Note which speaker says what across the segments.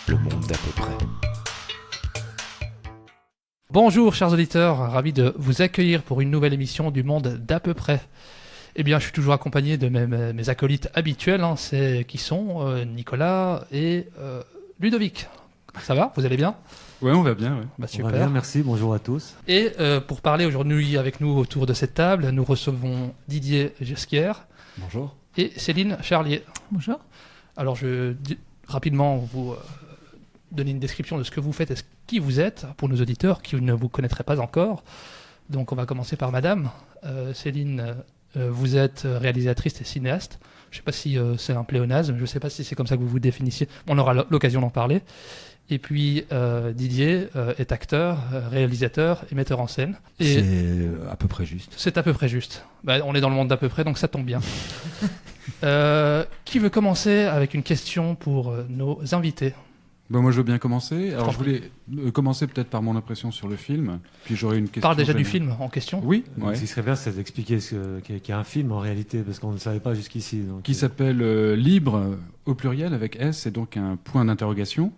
Speaker 1: Le monde d'à peu près.
Speaker 2: Bonjour chers auditeurs, ravi de vous accueillir pour une nouvelle émission du monde d'à peu près. Eh bien, je suis toujours accompagné de mes acolytes habituels, qui sont Nicolas et Ludovic. Ça va? Vous allez bien?
Speaker 3: Ouais, on va bien. Ouais.
Speaker 2: Bah,
Speaker 4: On
Speaker 2: super.
Speaker 4: va bien, merci, bonjour à tous.
Speaker 2: Et pour parler aujourd'hui avec nous autour de cette table, nous recevons Didier Gesquière
Speaker 4: Bonjour.
Speaker 2: et Céline Charlier.
Speaker 5: Bonjour.
Speaker 2: Alors, je vais rapidement vous donner une description de ce que vous faites et qui vous êtes pour nos auditeurs qui ne vous connaîtraient pas encore. Donc, on va commencer par Madame. Céline, vous êtes réalisatrice et cinéaste. Je ne sais pas si c'est un pléonasme, je ne sais pas si c'est comme ça que vous vous définissiez. On aura l'occasion d'en parler. Et puis Didier est acteur, réalisateur et metteur en scène. Et
Speaker 4: C'est à peu près juste.
Speaker 2: c'est à peu près juste. Bah, on est dans le monde d'à peu près, donc ça tombe bien. Qui veut commencer avec une question pour nos invités?
Speaker 3: Bon, moi, je veux bien commencer. Alors,
Speaker 2: t'en
Speaker 3: je voulais commencer peut-être par mon impression sur le film, puis j'aurais une question.
Speaker 2: Parle déjà du
Speaker 3: générale.
Speaker 2: film en question.
Speaker 3: Oui,
Speaker 4: Donc,
Speaker 3: ouais.
Speaker 4: ce qui serait bien, c'est d'expliquer qu'il y a un film en réalité, parce qu'on ne le savait pas jusqu'ici. Donc,
Speaker 3: Qui s'appelle Libre au pluriel avec S et donc un point d'interrogation.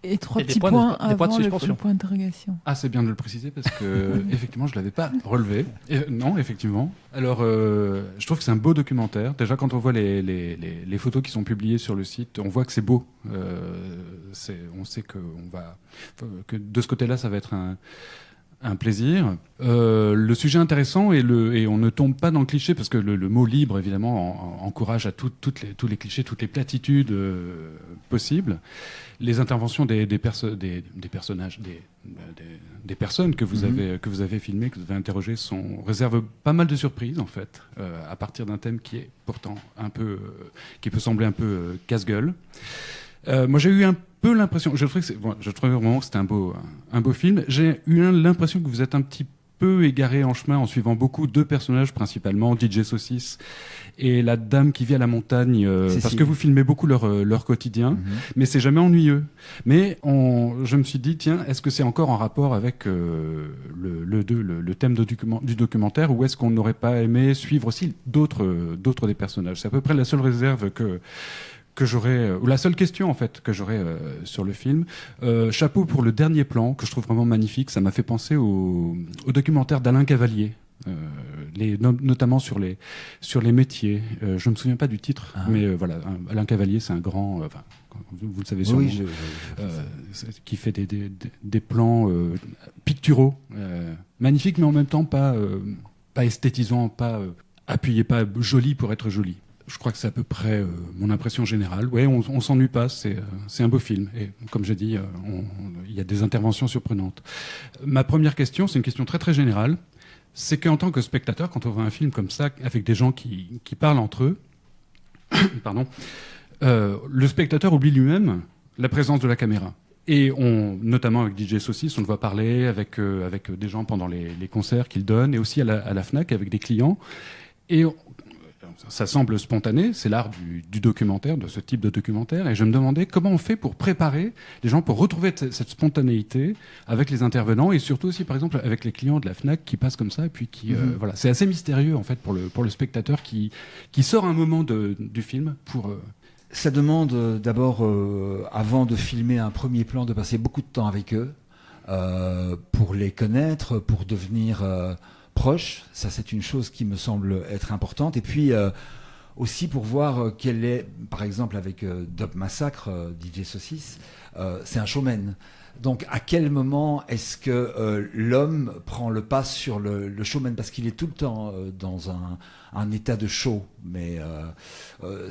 Speaker 5: Et trois
Speaker 2: Et des
Speaker 5: petits
Speaker 2: points de-
Speaker 5: points
Speaker 2: des points de
Speaker 5: avant
Speaker 2: suspension.
Speaker 5: le point d'interrogation.
Speaker 3: Ah, c'est bien de le préciser parce que effectivement, je l'avais pas relevé. Non, effectivement. Alors, je trouve que c'est un beau documentaire. Déjà, quand on voit les photos qui sont publiées sur le site, on voit que c'est beau. On sait que de ce côté-là, ça va être un plaisir. Le sujet intéressant et on ne tombe pas dans le cliché parce que le mot libre, évidemment, encourage à tous les clichés, toutes les platitudes possibles. Les interventions des personnages, des personnes que vous avez filmées, que vous avez interrogées, réservent pas mal de surprises en fait, à partir d'un thème qui est pourtant qui peut sembler un peu casse-gueule. Moi, j'ai eu un peu l'impression, je trouvais vraiment que c'était un beau film. J'ai eu l'impression que vous êtes un petit peu égaré en chemin en suivant beaucoup deux personnages, principalement DJ Saucisse et la dame qui vit à la montagne, parce que vous filmez beaucoup leur quotidien, mais c'est jamais ennuyeux. Mais je me suis dit, tiens, est-ce que c'est encore en rapport avec le thème du documentaire, ou est-ce qu'on n'aurait pas aimé suivre aussi d'autres des personnages? C'est à peu près la seule réserve que j'aurais, ou la seule question en fait que j'aurais sur le film. Chapeau pour le dernier plan que je trouve vraiment magnifique. Ça m'a fait penser au documentaire d'Alain Cavalier, notamment sur les métiers. Je me souviens pas du titre, mais voilà, Alain Cavalier, c'est un grand, vous le savez sûrement, qui fait des plans picturaux, magnifiques, mais en même temps pas esthétisants, pas appuyés, pas jolis pour être jolis. Je crois que c'est à peu près mon impression générale. Ouais, on s'ennuie pas, c'est un beau film. Et comme j'ai dit, il y a des interventions surprenantes. Ma première question, c'est une question très très générale. C'est qu'en tant que spectateur, quand on voit un film comme ça, avec des gens qui parlent entre eux, pardon, le spectateur oublie lui-même la présence de la caméra. Et notamment avec DJ Saucisse, on le voit parler avec des gens pendant les concerts qu'il donne, et aussi à la Fnac avec des clients. Et ça semble spontané, c'est l'art du documentaire, de ce type de documentaire, et je me demandais comment on fait pour préparer les gens, pour retrouver cette spontanéité avec les intervenants, et surtout aussi, par exemple, avec les clients de la Fnac qui passent comme ça, et puis voilà, c'est assez mystérieux en fait pour le spectateur qui sort un moment du film pour.
Speaker 6: Ça demande d'abord, avant de filmer un premier plan, de passer beaucoup de temps avec eux, pour les connaître, pour devenir proche. Ça, c'est une chose qui me semble être importante. Et puis aussi pour voir quel est, par exemple avec Dope Massacre, DJ Saucisse, c'est un showman. Donc à quel moment est-ce que l'homme prend le pas sur le showman, parce qu'il est tout le temps dans un état de show, mais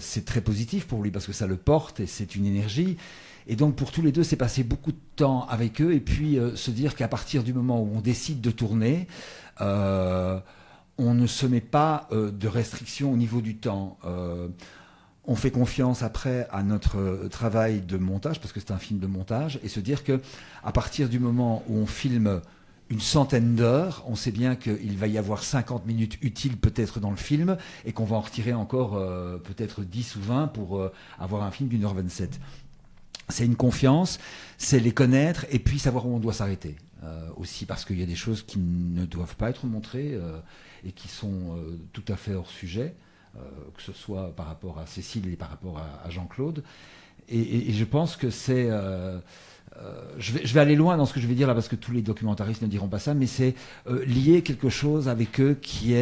Speaker 6: c'est très positif pour lui parce que ça le porte et c'est une énergie. Et donc pour tous les deux, c'est passer beaucoup de temps avec eux, et puis se dire qu'à partir du moment où on décide de tourner, on ne se met pas de restrictions au niveau du temps. On fait confiance après à notre travail de montage, parce que c'est un film de montage, et se dire que à partir du moment où on filme une centaine d'heures, on sait bien qu'il va y avoir 50 minutes utiles peut-être dans le film, et qu'on va en retirer encore peut-être 10 ou 20 pour avoir un film d'1h27. C'est une confiance, c'est les connaître, et puis savoir où on doit s'arrêter. Aussi parce qu'il y a des choses qui ne doivent pas être montrées et qui sont tout à fait hors sujet, que ce soit par rapport à Cécile et par rapport à Jean-Claude. Et je pense que c'est... je vais aller loin dans ce que je vais dire là, parce que tous les documentaristes ne diront pas ça, mais c'est lier quelque chose avec eux qui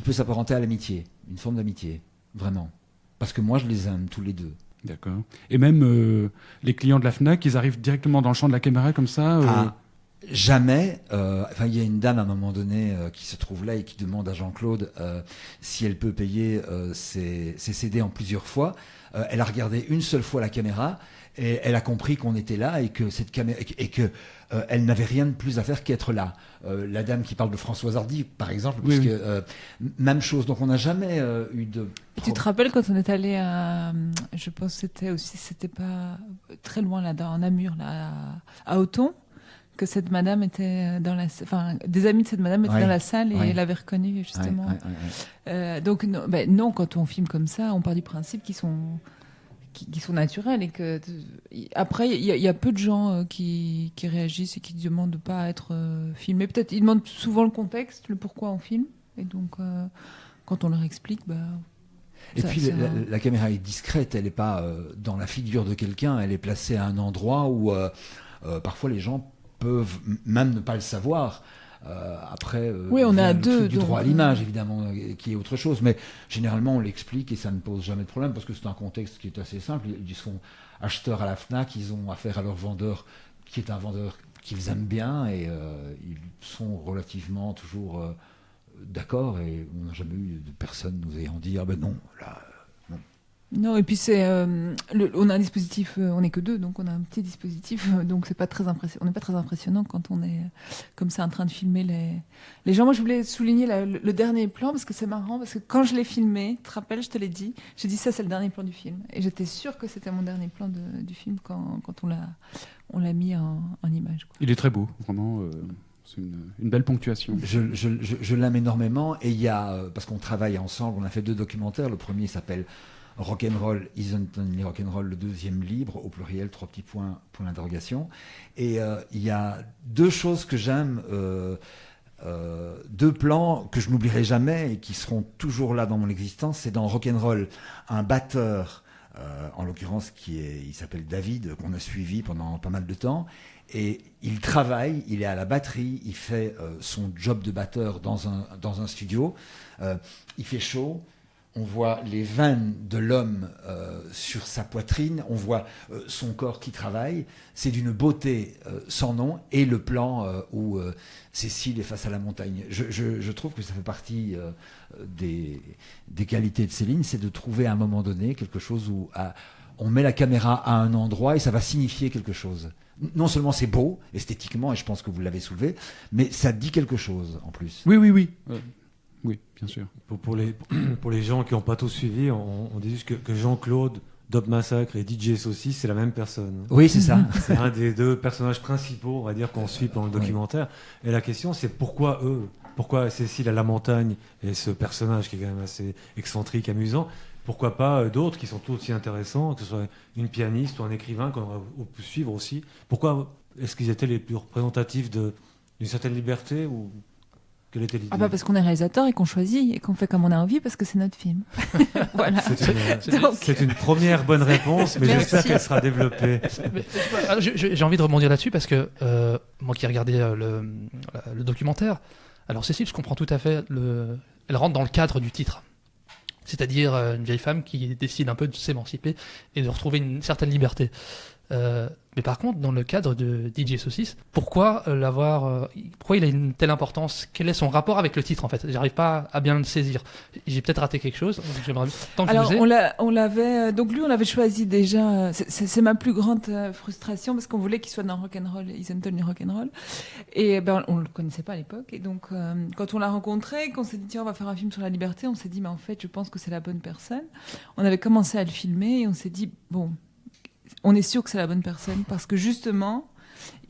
Speaker 6: peut s'apparenter à l'amitié, une forme d'amitié, vraiment. Parce que moi, je les aime tous les deux.
Speaker 3: D'accord. Et même les clients de la FNAC, ils arrivent directement dans le champ de la caméra comme ça
Speaker 6: Jamais. Il y a une dame à un moment donné qui se trouve là et qui demande à Jean-Claude si elle peut payer ses CD en plusieurs fois. Elle a regardé une seule fois la caméra et elle a compris qu'on était là et que cette caméra elle n'avait rien de plus à faire qu'être là. La dame qui parle de Françoise Hardy, par exemple,
Speaker 3: oui,
Speaker 6: puisque même chose. Donc on n'a jamais eu de.
Speaker 1: Tu te rappelles quand on est allé à, je pense que c'était pas très loin là, en Namur, là, à Auton, que cette madame était dans la, enfin, des amis de cette madame étaient dans la salle et elle l'avait reconnue justement. Donc non, quand on filme comme ça, on part du principe qu'ils sont naturels et que après il y a peu de gens qui réagissent et qui demandent de pas être filmés. Peut-être ils demandent souvent le contexte, le pourquoi on filme, et donc quand on leur explique,
Speaker 6: et puis la caméra est discrète, elle n'est pas dans la figure de quelqu'un, elle est placée à un endroit où parfois les gens peuvent même ne pas le savoir. Après,
Speaker 1: oui, on a deux
Speaker 6: du droit à l'image, évidemment, qui est autre chose. Mais généralement, on l'explique et ça ne pose jamais de problème parce que c'est un contexte qui est assez simple. Ils sont acheteurs à la FNAC, ils ont affaire à leur vendeur, qui est un vendeur qu'ils aiment bien, et ils sont relativement toujours d'accord. Et on n'a jamais eu de personne nous ayant dit ah ben non, là.
Speaker 1: Non, et puis on a un dispositif, on n'est que deux, donc on a un petit dispositif, donc c'est pas très on n'est pas très impressionnant quand on est comme ça en train de filmer les gens. Moi, je voulais souligner le dernier plan parce que c'est marrant, parce que quand je l'ai filmé, tu te rappelles, je te l'ai dit, j'ai dit ça c'est le dernier plan du film, et j'étais sûre que c'était mon dernier plan du film quand on l'a mis en image, quoi.
Speaker 3: Il est très beau, vraiment. C'est une belle ponctuation.
Speaker 6: Je l'aime énormément, et il y a parce qu'on travaille ensemble, on a fait 2 documentaires. Le premier s'appelle Rock'n'Roll Isn't Only Rock'n'Roll, le deuxième libre, au pluriel, 3 petits points, point d'interrogation. Et il y a 2 choses que j'aime, 2 plans que je n'oublierai jamais et qui seront toujours là dans mon existence. C'est dans Rock'n'Roll, un batteur, en l'occurrence il s'appelle David, qu'on a suivi pendant pas mal de temps. Et il travaille, il est à la batterie, il fait son job de batteur dans un studio. Il fait chaud. On voit les veines de l'homme sur sa poitrine, on voit son corps qui travaille. C'est d'une beauté sans nom. Et le plan où Cécile est face à la montagne. Je trouve que ça fait partie des qualités de Céline, c'est de trouver à un moment donné quelque chose où on met la caméra à un endroit et ça va signifier quelque chose. Non seulement c'est beau, esthétiquement, et je pense que vous l'avez soulevé, mais ça dit quelque chose en plus.
Speaker 3: Oui. Oui, bien sûr.
Speaker 4: Pour les gens qui n'ont pas tout suivi, on dit juste que Jean-Claude, Dope Massacre et DJ Saucisse, c'est la même personne.
Speaker 6: Oui, c'est ça.
Speaker 4: C'est un des 2 personnages principaux, on va dire, qu'on suit pendant le documentaire. Et la question, c'est pourquoi eux ? Pourquoi Cécile à la montagne et ce personnage qui est quand même assez excentrique, amusant ? Pourquoi pas d'autres qui sont tout aussi intéressants, que ce soit une pianiste ou un écrivain qu'on aurait pu suivre aussi ? Pourquoi est-ce qu'ils étaient les plus représentatifs d'une certaine liberté ou... Quelle était l'idée ?
Speaker 1: Parce qu'on est réalisateur et qu'on choisit et qu'on fait comme on a envie parce que c'est notre film. Voilà.
Speaker 4: C'est une première bonne réponse, mais j'espère qu'elle sera développée.
Speaker 2: J'ai envie de rebondir là-dessus parce que moi qui ai regardé le documentaire, alors Cécile, je comprends tout à fait, elle rentre dans le cadre du titre. C'est-à-dire une vieille femme qui décide un peu de s'émanciper et de retrouver une certaine liberté. Mais par contre, dans le cadre de DJ Saucisse, pourquoi il a une telle importance ? Quel est son rapport avec le titre en fait ? J'arrive pas à bien le saisir. J'ai peut-être raté quelque chose.
Speaker 1: Alors on l'avait. Donc lui, on l'avait choisi déjà. C'est ma plus grande frustration parce qu'on voulait qu'il soit dans Rock'n'Roll, Isn't Only Rock'n'Roll. Et on le connaissait pas à l'époque. Et donc quand on l'a rencontré, qu'on s'est dit tiens on va faire un film sur la liberté, on s'est dit mais en fait je pense que c'est la bonne personne. On avait commencé à le filmer et on s'est dit bon. On est sûr que c'est la bonne personne parce que justement,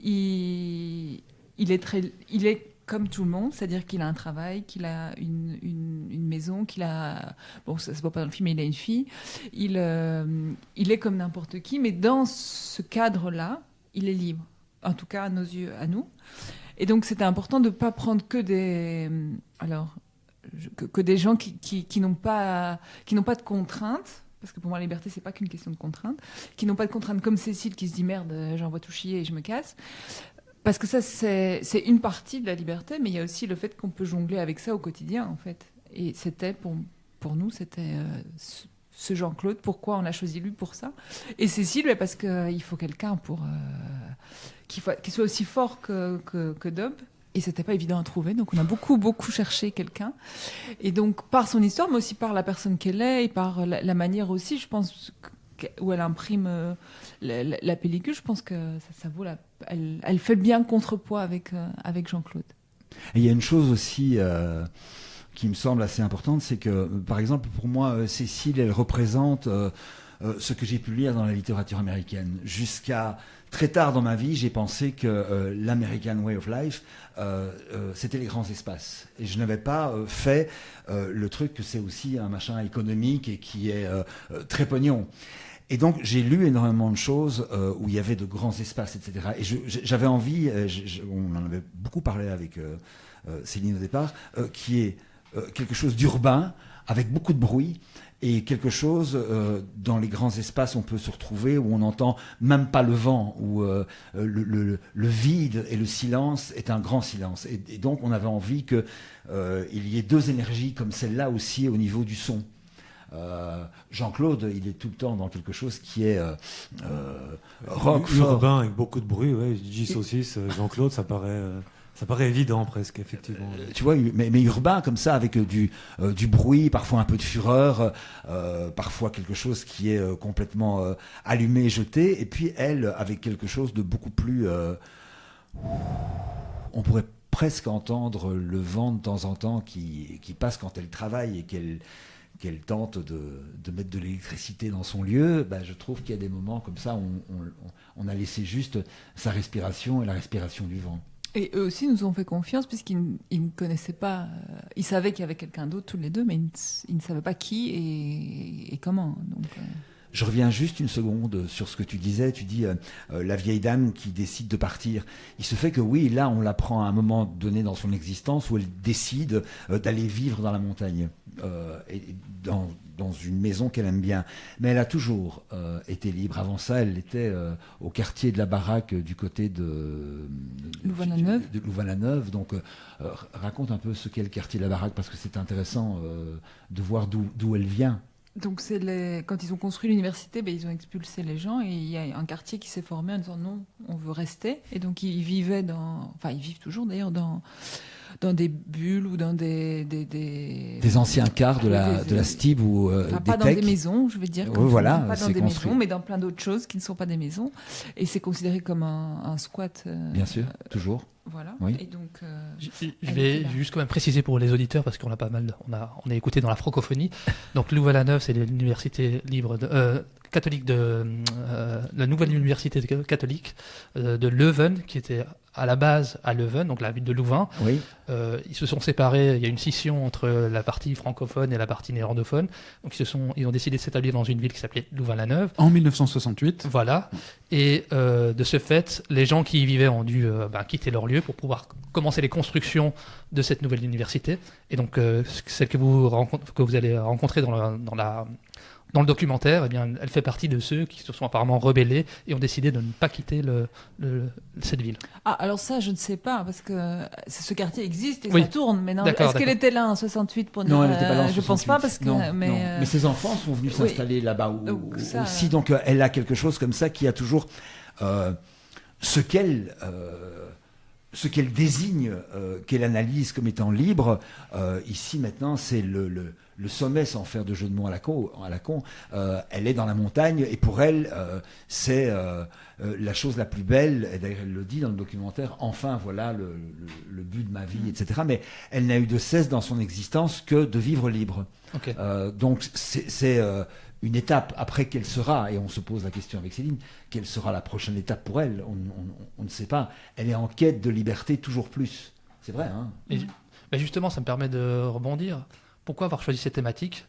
Speaker 1: il est comme tout le monde, c'est-à-dire qu'il a un travail, qu'il a une maison, qu'il a... Bon, ça se voit pas dans le film, mais il a une fille. Il est comme n'importe qui, mais dans ce cadre-là, il est libre. En tout cas, à nos yeux, à nous. Et donc, c'était important de ne pas prendre que des gens qui n'ont pas de contraintes, parce que pour moi la liberté c'est pas qu'une question de contraintes, qui n'ont pas de contraintes comme Cécile qui se dit merde, j'envoie tout chier et je me casse. Parce que ça c'est une partie de la liberté, mais il y a aussi le fait qu'on peut jongler avec ça au quotidien en fait. Et c'était pour nous c'était ce Jean-Claude, pourquoi on a choisi lui pour ça. Et Cécile, parce qu'il faut quelqu'un qui soit aussi fort que Dob. Et c'était pas évident à trouver, donc on a beaucoup cherché quelqu'un. Et donc par son histoire, mais aussi par la personne qu'elle est, et par la manière aussi, je pense, où elle imprime la pellicule, je pense que ça vaut elle fait bien le contrepoids avec Jean-Claude.
Speaker 6: Et il y a une chose aussi qui me semble assez importante, c'est que, par exemple, pour moi, Cécile, elle représente ce que j'ai pu lire dans la littérature américaine. Jusqu'à très tard dans ma vie, j'ai pensé que l'American Way of Life, c'était les grands espaces. Et je n'avais pas fait le truc que c'est aussi un machin économique et qui est très pognon. Et donc, j'ai lu énormément de choses où il y avait de grands espaces, etc. Et j'avais envie, on en avait beaucoup parlé avec Céline au départ, qui est quelque chose d'urbain, avec beaucoup de bruit, et quelque chose dans les grands espaces on peut se retrouver, où on n'entend même pas le vent, où le vide et le silence est un grand silence. Et donc, on avait envie qu'il y ait deux énergies comme celle-là aussi au niveau du son. Jean-Claude, il est tout le temps dans quelque chose qui est rock,
Speaker 4: urbain, avec beaucoup de bruit. Ouais, J-Saucisse, Jean-Claude, ça paraît évident presque, effectivement.
Speaker 6: Tu vois, mais urbain comme ça, avec du bruit, parfois un peu de fureur, parfois quelque chose qui est complètement allumé, jeté, et puis elle, avec quelque chose de beaucoup plus... on pourrait presque entendre le vent de temps en temps qui passe quand elle travaille et qu'elle tente de mettre de l'électricité dans son lieu. Je trouve qu'il y a des moments comme ça où on a laissé juste sa respiration et la respiration du vent.
Speaker 1: Et eux aussi nous ont fait confiance, puisqu'ils ne connaissaient pas... ils savaient qu'il y avait quelqu'un d'autre, tous les deux, mais ils ne savaient pas qui et comment. Donc,
Speaker 6: Je reviens juste une seconde sur ce que tu disais. Tu dis la vieille dame qui décide de partir. Il se fait que oui, là, on la prend à un moment donné dans son existence où elle décide d'aller vivre dans la montagne, et dans une maison qu'elle aime bien. Mais elle a toujours été libre. Avant ça, elle était au quartier de la Baraque du côté de Louvain-la-Neuve. Donc, raconte un peu ce qu'est le quartier de la Baraque, parce que c'est intéressant de voir d'où elle vient.
Speaker 1: Donc quand ils ont construit l'université, ils ont expulsé les gens, et il y a un quartier qui s'est formé en disant non, on veut rester. Et donc ils vivaient ils vivent toujours d'ailleurs dans des bulles ou dans des
Speaker 6: anciens quarts de la Stib ou
Speaker 1: pas dans des maisons, je veux dire.
Speaker 6: Voilà,
Speaker 1: pas dans des
Speaker 6: construit.
Speaker 1: maisons, mais dans plein d'autres choses qui ne sont pas des maisons. Et c'est considéré comme un squat.
Speaker 6: Bien sûr, toujours.
Speaker 1: Voilà.
Speaker 6: Oui.
Speaker 1: Et donc,
Speaker 2: je vais juste quand même préciser pour les auditeurs, parce qu'on a pas mal, on est écouté dans la francophonie. Donc Louvain-la-Neuve, c'est l'université libre catholique la nouvelle université catholique de Leuven, qui était à la base à Leuven, donc la ville de Louvain.
Speaker 6: Oui.
Speaker 2: Ils se sont séparés. Il y a une scission entre la partie francophone et la partie néerlandophone. Donc ils ont décidé de s'établir dans une ville qui s'appelait Louvain-la-Neuve.
Speaker 3: En 1968.
Speaker 2: Voilà. Et de ce fait, les gens qui y vivaient ont dû quitter leur lieu pour pouvoir commencer les constructions de cette nouvelle université. Et donc celle que vous allez rencontrer dans le documentaire, elle fait partie de ceux qui se sont apparemment rebellés et ont décidé de ne pas quitter cette ville.
Speaker 1: Ah, alors ça, je ne sais pas, parce que ce quartier existe et
Speaker 2: oui.
Speaker 1: Ça tourne. Mais non,
Speaker 2: d'accord,
Speaker 1: est-ce qu'elle était là en 68 pour
Speaker 6: Non, elle n'était pas là en 68.
Speaker 1: Je pense pas, parce que...
Speaker 6: Non. Mais ses enfants sont venus s'installer là-bas aussi. Donc elle a quelque chose comme ça qui a toujours ce qu'elle désigne, qu'elle analyse comme étant libre. Ici maintenant, c'est le sommet, sans faire de jeu de mots à la con. Elle est dans la montagne, et pour elle, c'est la chose la plus belle. Et d'ailleurs, elle le dit dans le documentaire. Enfin, voilà le but de ma vie, etc. Mais elle n'a eu de cesse dans son existence que de vivre libre.
Speaker 2: Okay.
Speaker 6: Donc c'est une étape. Après, quelle sera, et on se pose la question avec Céline, quelle sera la prochaine étape pour elle? On ne sait pas. Elle est en quête de liberté toujours plus. C'est vrai, hein?
Speaker 2: Et justement, ça me permet de rebondir. Pourquoi avoir choisi cette thématique?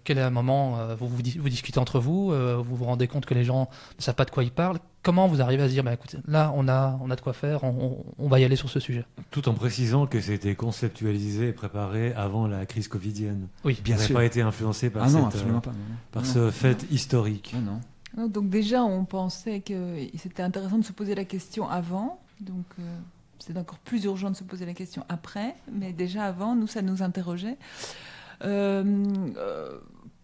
Speaker 2: Quel est un moment, vous discutez entre vous, vous vous rendez compte que les gens ne savent pas de quoi ils parlent. Comment vous arrivez à se dire, écoutez, là, on a de quoi faire, on va y aller sur ce sujet.
Speaker 4: Tout en précisant que c'était conceptualisé et préparé avant la crise covidienne.
Speaker 2: Oui,
Speaker 6: bien sûr.
Speaker 4: Ça n'a pas été influencé par, ce fait historique.
Speaker 1: Non, donc déjà, on pensait que c'était intéressant de se poser la question avant. Donc, c'est encore plus urgent de se poser la question après. Mais déjà avant, nous, ça nous interrogeait.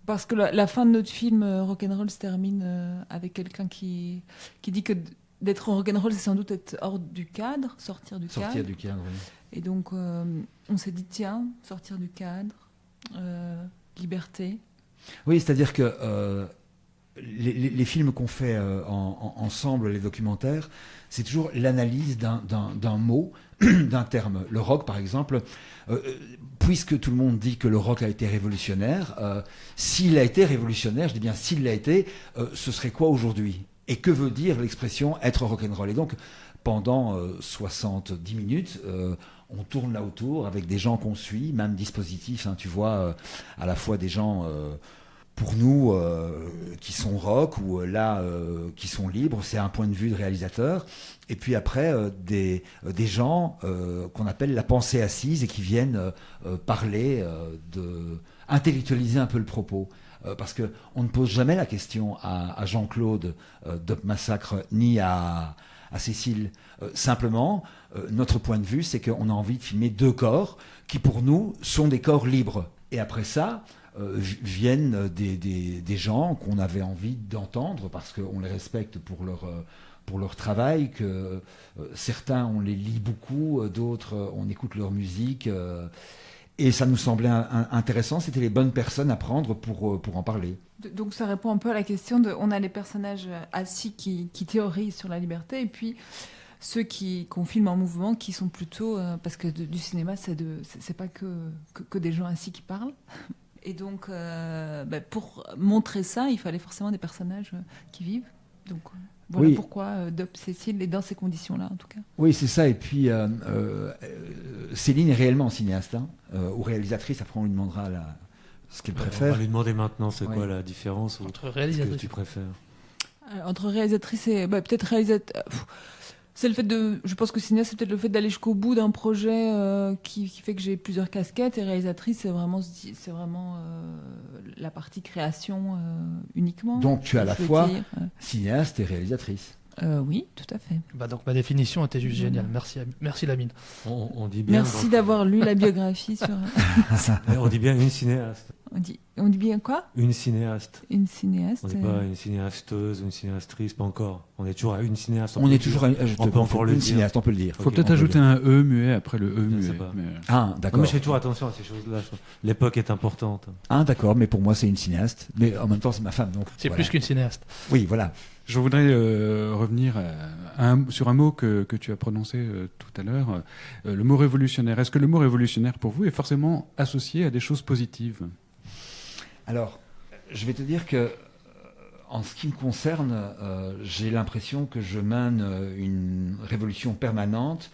Speaker 1: Parce que la fin de notre film Rock'n'Roll se termine avec quelqu'un qui dit que d'être en rock'n'roll, c'est sans doute être hors du cadre, sortir du cadre.
Speaker 6: Sortir du cadre, oui.
Speaker 1: Et donc, on s'est dit, tiens, sortir du cadre, liberté.
Speaker 6: Oui, c'est-à-dire que les films qu'on fait ensemble, les documentaires, c'est toujours l'analyse d'un mot, d'un terme. Le rock, par exemple, puisque tout le monde dit que le rock a été révolutionnaire, s'il a été révolutionnaire, je dis bien s'il l'a été, ce serait quoi aujourd'hui ? Et que veut dire l'expression être rock'n'roll ? Et donc, pendant 70 minutes, on tourne là autour avec des gens qu'on suit, même dispositif, hein, tu vois, à la fois des gens... pour nous, qui sont rock ou là, qui sont libres, c'est un point de vue de réalisateur. Et puis après, des gens qu'on appelle la pensée assise et qui viennent parler, intellectualiser un peu le propos. Parce qu'on ne pose jamais la question à Jean-Claude Dope Massacre ni à Cécile. Simplement, notre point de vue, c'est qu'on a envie de filmer deux corps qui, pour nous, sont des corps libres. Et après ça... viennent des gens qu'on avait envie d'entendre parce qu'on les respecte pour leur travail, que certains on les lit beaucoup, d'autres on écoute leur musique et ça nous semblait intéressant, c'était les bonnes personnes à prendre pour en parler.
Speaker 1: Donc ça répond un peu à la question on a les personnages assis qui théorisent sur la liberté et puis ceux qu'on filme en mouvement qui sont plutôt parce que du cinéma c'est pas que des gens assis qui parlent. Et donc, pour montrer ça, il fallait forcément des personnages qui vivent. Donc, voilà oui. Pourquoi Dope Cécile est dans ces conditions-là, en tout cas.
Speaker 6: Oui, c'est ça. Et puis, Céline est réellement cinéaste, hein, ou réalisatrice. Après, on lui demandera ce qu'elle préfère.
Speaker 4: On va lui demander maintenant, c'est quoi la différence
Speaker 2: entre réalisatrice.
Speaker 4: Ce que tu préfères.
Speaker 1: Entre réalisatrice et... peut-être réalisatrice... C'est le fait je pense que cinéaste, c'est peut-être le fait d'aller jusqu'au bout d'un projet qui fait que j'ai plusieurs casquettes. Et réalisatrice, c'est vraiment la partie création uniquement.
Speaker 6: Donc tu es à la fois cinéaste et réalisatrice.
Speaker 1: Oui, tout à fait.
Speaker 2: Donc ma définition était juste géniale. Merci Lamine.
Speaker 4: On dit bien.
Speaker 1: Merci d'avoir lu la biographie sur.
Speaker 4: On dit bien une cinéaste.
Speaker 1: On dit bien quoi ?
Speaker 4: Une cinéaste.
Speaker 1: Une cinéaste.
Speaker 4: On n'est pas une cinéasteuse, une cinéastrice, pas encore. On est toujours à une cinéaste.
Speaker 6: On est toujours
Speaker 4: on peut encore le dire.
Speaker 6: Cinéaste, on peut le dire.
Speaker 3: Il faut peut-être ajouter un E muet après le E muet.
Speaker 6: Ah, d'accord.
Speaker 4: Moi, je fais toujours attention à ces choses-là. L'époque est importante.
Speaker 6: Ah, d'accord, mais pour moi, c'est une cinéaste. Mais en même temps, c'est ma femme. Donc,
Speaker 2: c'est plus qu'une cinéaste.
Speaker 6: Oui, voilà.
Speaker 3: Je voudrais revenir sur un mot que tu as prononcé tout à l'heure, le mot révolutionnaire. Est-ce que le mot révolutionnaire, pour vous, est forcément associé à des choses positives ?
Speaker 6: Alors, je vais te dire que, en ce qui me concerne, j'ai l'impression que je mène une révolution permanente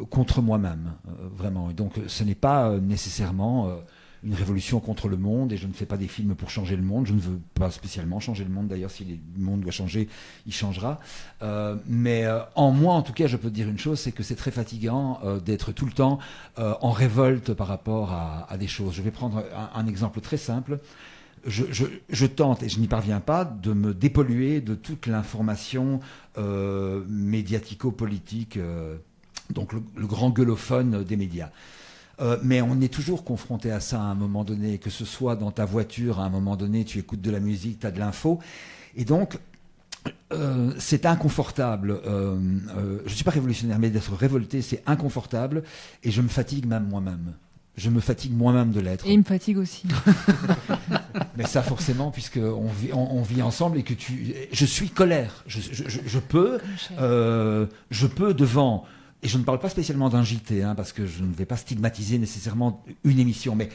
Speaker 6: contre moi-même, vraiment. Et donc, ce n'est pas nécessairement une révolution contre le monde, et je ne fais pas des films pour changer le monde. Je ne veux pas spécialement changer le monde. D'ailleurs, si le monde doit changer, il changera. Mais en moi, en tout cas, je peux te dire une chose, c'est que c'est très fatigant d'être tout le temps en révolte par rapport à des choses. Je vais prendre un exemple très simple. Je tente, et je n'y parviens pas, de me dépolluer de toute l'information médiatico-politique, donc le grand gueulophone des médias. Mais on est toujours confronté à ça à un moment donné, que ce soit dans ta voiture, à un moment donné, tu écoutes de la musique, tu as de l'info. Et donc, c'est inconfortable. Je ne suis pas révolutionnaire, mais d'être révolté, c'est inconfortable. Et je me fatigue même moi-même. Je me fatigue moi-même de l'être.
Speaker 1: Et il me fatigue aussi.
Speaker 6: Mais ça, forcément, puisqu'on vit ensemble et que je suis colère. Je peux devant... Et je ne parle pas spécialement d'un JT, parce que je ne vais pas stigmatiser nécessairement une émission, mais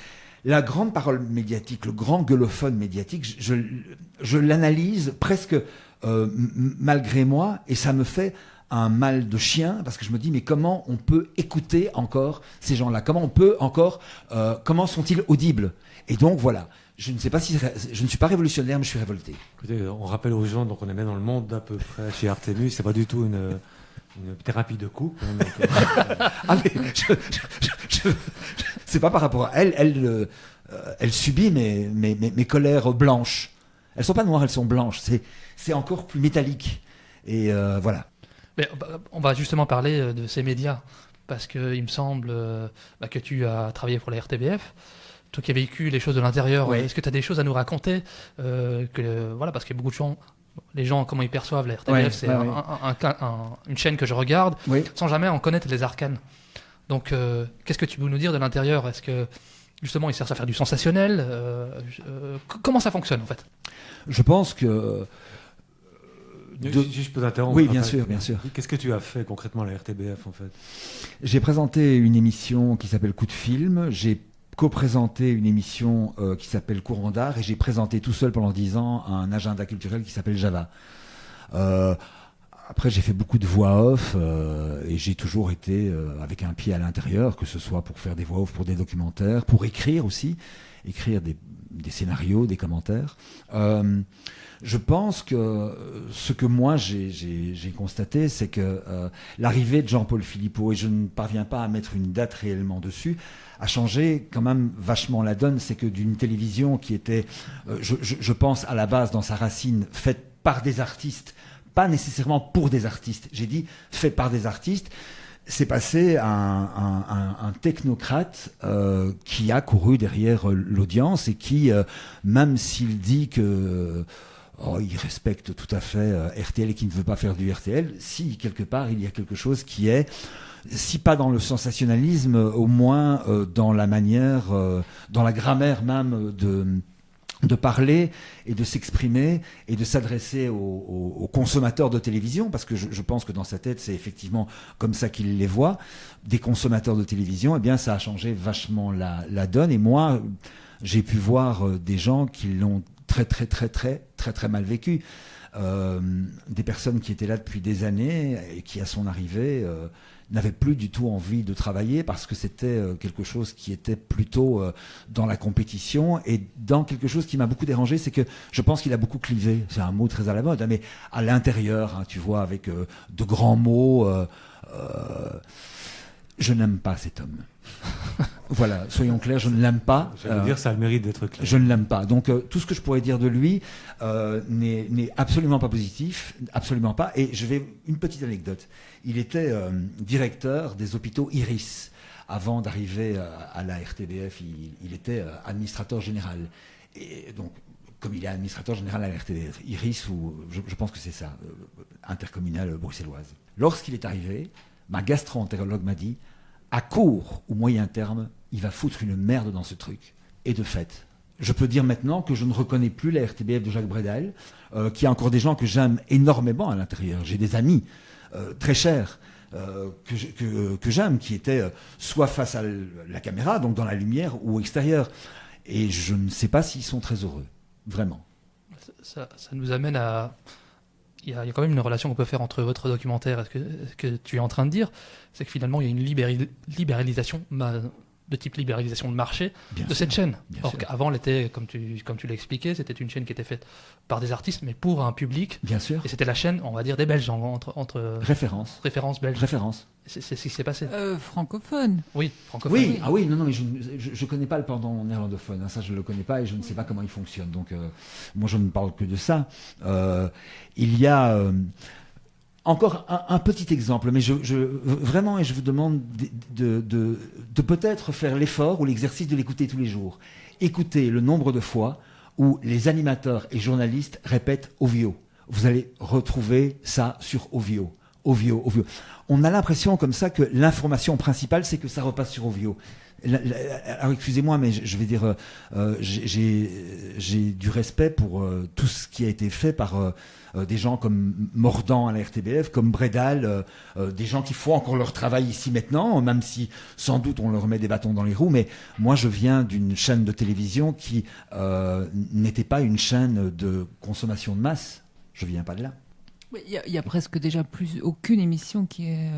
Speaker 6: la grande parole médiatique, le grand gueulophone médiatique, je l'analyse presque malgré moi, et ça me fait un mal de chien, parce que je me dis, mais comment on peut écouter encore ces gens-là? Comment on peut encore... comment sont-ils audibles? Et donc, voilà. Je ne sais pas si... Je ne suis pas révolutionnaire, mais je suis révolté.
Speaker 4: Écoutez, on rappelle aux gens, donc on est bien dans le monde d'à peu près chez Artemus, c'est pas du tout une thérapie de couple. Hein, donc,
Speaker 6: Ah, mais c'est pas par rapport à elle. Elle subit mes colères blanches. Elles sont pas noires, elles sont blanches. C'est encore plus métallique. Et voilà.
Speaker 2: Mais on va justement parler de ces médias, parce qu'il me semble que tu as travaillé pour la RTBF, toi qui as vécu les choses de l'intérieur.
Speaker 6: Oui.
Speaker 2: Est-ce que tu as des choses à nous raconter voilà, parce qu'il y a beaucoup de gens, les gens, comment ils perçoivent la RTBF, c'est une chaîne que je regarde, sans jamais en connaître les arcanes. Donc, qu'est-ce que tu peux nous dire de l'intérieur? Est-ce que, justement, ils cherchent à faire du sensationnel? Comment ça fonctionne, en fait?
Speaker 6: Je pense que...
Speaker 4: Si je peux t'interrompre.
Speaker 6: Oui, bien sûr.
Speaker 4: Qu'est-ce que tu as fait concrètement à la RTBF, en fait?
Speaker 6: J'ai présenté une émission qui s'appelle Coup de film. J'ai co-présenté une émission qui s'appelle Courant d'art, et j'ai présenté tout seul pendant 10 ans un agenda culturel qui s'appelle Java. Après, j'ai fait beaucoup de voix off et j'ai toujours été avec un pied à l'intérieur, que ce soit pour faire des voix off pour des documentaires, pour écrire aussi, écrire des scénarios, des commentaires. Je pense que ce que moi j'ai constaté, c'est que l'arrivée de Jean-Paul Philippot, et je ne parviens pas à mettre une date réellement dessus, a changé quand même vachement la donne. C'est que d'une télévision qui était, je pense à la base dans sa racine, faite par des artistes, pas nécessairement pour des artistes, j'ai dit fait par des artistes, c'est passé à un technocrate qui a couru derrière l'audience et qui, même s'il dit que il respecte tout à fait RTL et qui ne veut pas faire du RTL, si quelque part il y a quelque chose qui est, si pas dans le sensationnalisme, au moins dans la manière, dans la grammaire même de parler et de s'exprimer et de s'adresser aux consommateurs de télévision, parce que je pense que dans sa tête, c'est effectivement comme ça qu'il les voit, des consommateurs de télévision. Eh bien, ça a changé vachement la donne. Et moi, j'ai pu voir des gens qui l'ont très mal vécu. Des personnes qui étaient là depuis des années et qui, à son arrivée, n'avaient plus du tout envie de travailler parce que c'était quelque chose qui était plutôt dans la compétition, et dans quelque chose qui m'a beaucoup dérangé, c'est que je pense qu'il a beaucoup clivé. C'est un mot très à la mode, hein, mais à l'intérieur, hein, tu vois, avec de grands mots. Je n'aime pas cet homme. Voilà, soyons clairs, je ne l'aime pas.
Speaker 4: J'allais dire, ça a le mérite d'être clair.
Speaker 6: Je ne l'aime pas. Donc, tout ce que je pourrais dire de lui n'est absolument pas positif, absolument pas. Et je vais une petite anecdote. Il était directeur des hôpitaux Iris. Avant d'arriver à la RTBF, il était administrateur général. Et donc, comme il est administrateur général à la RTBF, Iris, ou je pense que c'est ça, intercommunale bruxelloise. Lorsqu'il est arrivé, ma gastro-entérologue m'a dit: à court ou moyen terme, il va foutre une merde dans ce truc. Et de fait, je peux dire maintenant que je ne reconnais plus la RTBF de Jacques Bredal, qu'il y a encore des gens que j'aime énormément à l'intérieur. J'ai des amis très chers que j'aime, qui étaient soit face à la caméra, donc dans la lumière, ou extérieur. Et je ne sais pas s'ils sont très heureux, vraiment.
Speaker 2: Ça nous amène à... Il y a quand même une relation qu'on peut faire entre votre documentaire et ce que tu es en train de dire, c'est que finalement il y a une libéralisation de type libéralisation de marché de cette chaîne. Or qu'avant, elle était, comme tu l'as expliqué, c'était une chaîne qui était faite par des artistes, mais pour un public.
Speaker 6: Bien sûr.
Speaker 2: Et c'était la chaîne, on va dire, des Belges, entre références belges.
Speaker 6: Référence.
Speaker 2: C'est ce qui s'est passé.
Speaker 1: Francophone.
Speaker 2: Oui, francophone.
Speaker 6: Oui, ah oui, non, mais je connais pas le pendant néerlandophone. Hein, ça, je le connais pas et je ne sais pas comment il fonctionne. Donc, moi, je ne parle que de ça. Il y a encore un petit exemple, mais vraiment, et je vous demande de peut-être faire l'effort ou l'exercice de l'écouter tous les jours. Écoutez le nombre de fois où les animateurs et journalistes répètent Ovio. Vous allez retrouver ça sur Ovio. Ovio. On a l'impression comme ça que l'information principale, c'est que ça repasse sur Ovio. Alors excusez-moi, mais je vais dire, j'ai du respect pour tout ce qui a été fait par des gens comme Mordan à la RTBF, comme Bredal, des gens qui font encore leur travail ici maintenant, même si sans doute on leur met des bâtons dans les roues. Mais moi, je viens d'une chaîne de télévision qui n'était pas une chaîne de consommation de masse. Je viens pas de là.
Speaker 1: Il y a presque déjà plus aucune émission qui est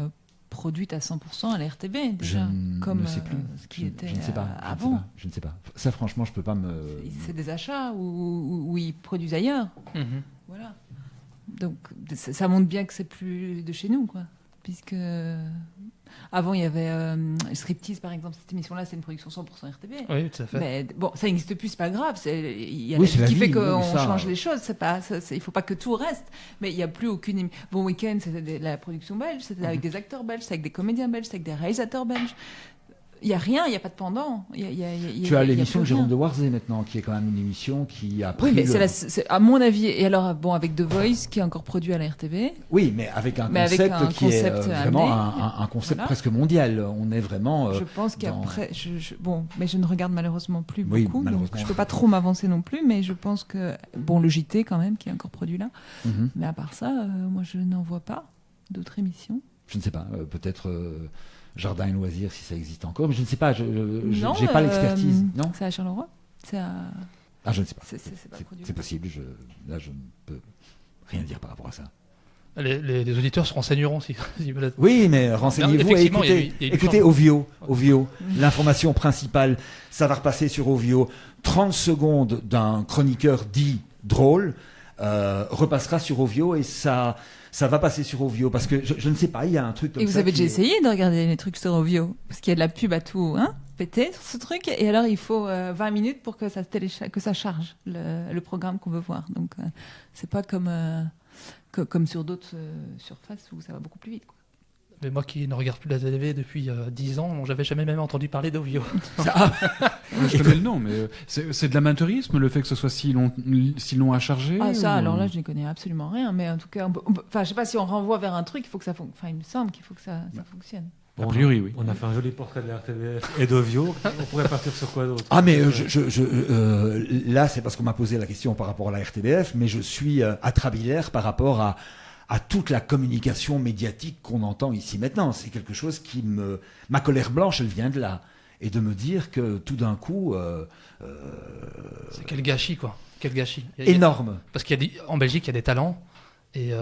Speaker 1: produite à 100% à la RTB déjà,
Speaker 6: ne sais plus.
Speaker 1: Ce qui était
Speaker 6: je ne sais pas,
Speaker 1: avant.
Speaker 6: Je ne sais pas. Ça, franchement, je peux pas me.
Speaker 1: C'est des achats où ils produisent ailleurs. Voilà. Donc ça montre bien que c'est plus de chez nous, quoi. Puisque avant il y avait Striptease par exemple, cette émission-là c'est une production 100% RTB.
Speaker 2: Oui, tout à fait.
Speaker 1: Mais bon, ça n'existe plus, c'est pas grave. Il y a
Speaker 6: Oui,
Speaker 1: la vie
Speaker 6: c'est la
Speaker 1: qui fait
Speaker 6: vie,
Speaker 1: qu'on
Speaker 6: oui, ça,
Speaker 1: change les choses. Il faut pas que tout reste. Mais il y a plus aucune. Bon Week-end, c'était la production belge, c'était avec des acteurs belges, c'était avec des comédiens belges, c'était avec des réalisateurs belges. Il n'y a rien, il n'y a pas de pendant.
Speaker 6: Tu as l'émission de Jérôme de Warzé maintenant, qui est quand même une émission qui a pris.
Speaker 1: Oui, mais c'est à mon avis. Et alors, bon, avec The Voice, qui est encore produit à la RTB.
Speaker 6: Oui, mais avec un concept qui est vraiment un concept presque mondial. On est vraiment.
Speaker 1: Je pense qu'après. Bon, mais je ne regarde malheureusement plus beaucoup.
Speaker 6: Malheureusement.
Speaker 1: Donc je ne peux pas trop m'avancer non plus, mais je pense que. Bon, le JT, quand même, qui est encore produit là. Mais à part ça, moi, je n'en vois pas d'autres émissions.
Speaker 6: Je ne sais pas, peut-être. Jardin et loisirs, si ça existe encore, mais je ne sais pas, je
Speaker 1: non,
Speaker 6: n'ai pas l'expertise. Non,
Speaker 1: c'est à Charleroi. C'est à...
Speaker 6: Ah, je ne sais pas.
Speaker 1: C'est
Speaker 6: possible. Là, je ne peux rien dire par rapport à ça.
Speaker 2: Les auditeurs se renseigneront si veulent.
Speaker 6: Oui, mais renseignez-vous et écoutez Ovio. L'information principale, ça va repasser sur Ovio. 30 secondes d'un chroniqueur dit drôle repassera sur Ovio et ça va passer sur Ovio parce que je ne sais pas, il y a un truc comme ça.
Speaker 1: Et vous avez déjà essayé de regarder les trucs sur Ovio? Parce qu'il y a de la pub à tout péter sur ce truc. Et alors, il faut 20 minutes pour que ça charge le programme qu'on veut voir. Donc, c'est pas comme sur d'autres surfaces où ça va beaucoup plus vite, quoi.
Speaker 2: Mais moi qui ne regarde plus la télé depuis 10 ans, j'avais jamais même entendu parler d'Ovio.
Speaker 3: Je connais le nom, mais c'est de l'amateurisme, le fait que ce soit si long à charger.
Speaker 1: Ah ça, alors là, je n'y connais absolument rien. Mais en tout cas, je sais pas, si on renvoie vers un truc, il faut que ça fonctionne. Enfin, il me semble qu'il faut que ça fonctionne.
Speaker 3: A priori, oui.
Speaker 4: On a fait un joli portrait de la RTBF et d'Ovio. On pourrait partir sur quoi d'autre?
Speaker 6: Ah, mais là, c'est parce qu'on m'a posé la question par rapport à la RTBF, mais je suis atrabilaire par rapport à toute la communication médiatique qu'on entend ici maintenant. C'est quelque chose qui ma colère blanche, elle vient de là. Et de me dire que tout d'un coup...
Speaker 2: C'est quel gâchis, quoi. Quel gâchis.
Speaker 6: Énorme.
Speaker 2: Parce qu'en Belgique, il y a des talents. Et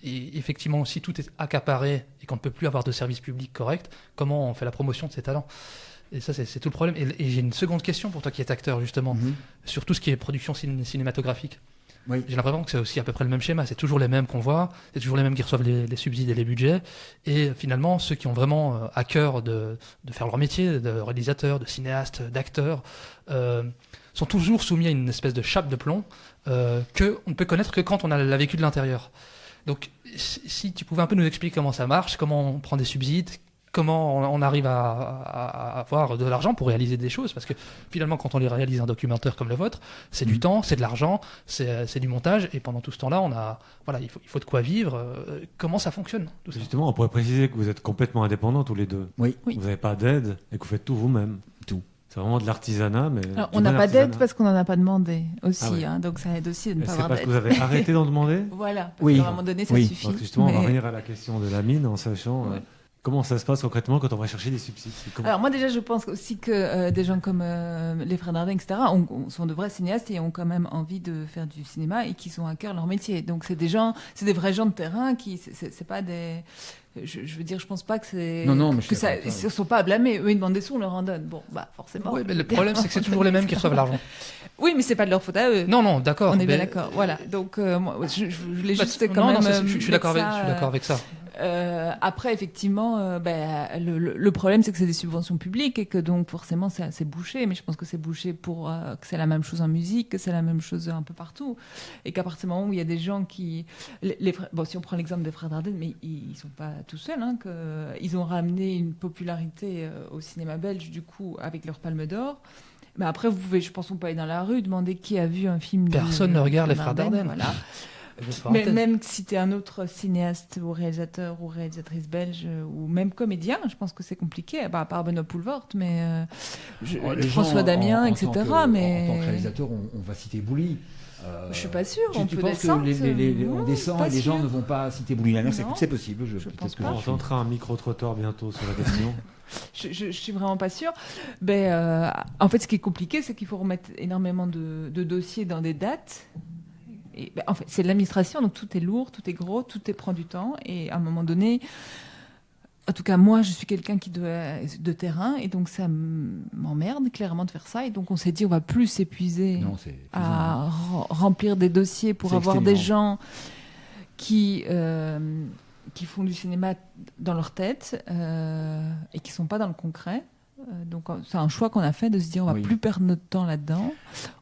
Speaker 2: effectivement, si tout est accaparé et qu'on ne peut plus avoir de service public correct, comment on fait la promotion de ces talents? Et ça, c'est tout le problème. Et j'ai une seconde question pour toi qui es acteur, justement, sur tout ce qui est production cinématographique.
Speaker 6: Oui.
Speaker 2: J'ai l'impression que c'est aussi à peu près le même schéma. C'est toujours les mêmes qu'on voit, c'est toujours les mêmes qui reçoivent les subsides et les budgets. Et finalement, ceux qui ont vraiment à cœur de faire leur métier, de réalisateur, de cinéaste, d'acteur, sont toujours soumis à une espèce de chape de plomb qu'on ne peut connaître que quand on l'a vécu de l'intérieur. Donc, si tu pouvais un peu nous expliquer comment ça marche, comment on prend des subsides, comment on arrive à avoir de l'argent pour réaliser des choses, parce que finalement quand on réalise un documentaire comme le vôtre, c'est du temps, c'est de l'argent, c'est du montage, et pendant tout ce temps-là, il faut de quoi vivre. Comment ça fonctionne tout ça?
Speaker 4: Justement, on pourrait préciser que vous êtes complètement indépendants tous les deux.
Speaker 6: Oui.
Speaker 4: Vous n'avez pas d'aide et que vous faites tout vous-même.
Speaker 6: Tout.
Speaker 4: C'est vraiment de l'artisanat, mais...
Speaker 1: Alors, on n'a pas d'aide parce qu'on n'en a pas demandé aussi,
Speaker 4: Ah ouais.
Speaker 1: Donc ça aide aussi de ne pas avoir
Speaker 4: d'aide. C'est parce
Speaker 1: d'aide.
Speaker 4: que vous avez arrêté d'en demander?
Speaker 1: Voilà, parce qu'à un moment donné, ça suffit.
Speaker 4: Donc justement, on va revenir à la question de la mine en sachant... Comment ça se passe concrètement quand on va chercher des subsides?
Speaker 1: Alors moi déjà je pense aussi que des gens comme les frères Dardenne, etc. sont de vrais cinéastes et ont quand même envie de faire du cinéma et qui sont à cœur leur métier. Donc c'est des vrais gens de terrain qui c'est pas des... Je veux dire, je pense pas que c'est...
Speaker 6: Non, mais
Speaker 1: ils ne sont pas à blâmer. Eux, ils demandent des sous, on leur en donne. Bon, forcément.
Speaker 2: Oui, mais le problème, c'est que c'est toujours les mêmes qui reçoivent l'argent.
Speaker 1: Oui, mais c'est pas de leur faute à eux.
Speaker 2: Non, d'accord.
Speaker 1: On est bien d'accord. Voilà. Donc, moi, je voulais juste quand même...
Speaker 2: Je suis d'accord avec ça.
Speaker 1: Après, effectivement, le problème, c'est que c'est des subventions publiques et que donc, forcément, c'est assez bouché. Mais je pense que c'est bouché pour que c'est la même chose en musique, que c'est la même chose un peu partout. Et qu'à partir du moment où il y a des gens qui... si on prend l'exemple des frères Dardenne, mais ils sont pas tout seuls, ils ont ramené une popularité au cinéma belge, du coup, avec leur Palme d'Or. Mais après, je pense qu'on peut aller dans la rue, demander qui a vu un film...
Speaker 2: Personne ne regarde les frères Dardenne.
Speaker 1: Voilà. Mais même si tu es un autre cinéaste ou réalisateur ou réalisatrice belge ou même comédien, je pense que c'est compliqué, à part Benoît Poelvoort, mais François Damien, etc. Mais...
Speaker 6: En tant que réalisateur, on va citer Bouli.
Speaker 1: Je suis pas sûre. On peut
Speaker 6: descendre. On descend et les gens ne vont pas citer Bouli la mer. C'est possible.
Speaker 1: Je pense pas.
Speaker 4: On tentera un micro-trottoir bientôt sur la question.
Speaker 1: Je suis vraiment pas sûre. En fait, ce qui est compliqué, c'est qu'il faut remettre énormément de dossiers dans des dates. Et en fait, c'est de l'administration, donc tout est lourd, tout est gros, prend du temps. Et à un moment donné, en tout cas, moi, je suis quelqu'un de terrain, et donc ça m'emmerde clairement de faire ça. Et donc on s'est dit, on va plus s'épuiser à remplir des dossiers pour avoir des gens qui font du cinéma dans leur tête et qui sont pas dans le concret. Donc c'est un choix qu'on a fait de se dire, on va plus perdre notre temps là-dedans,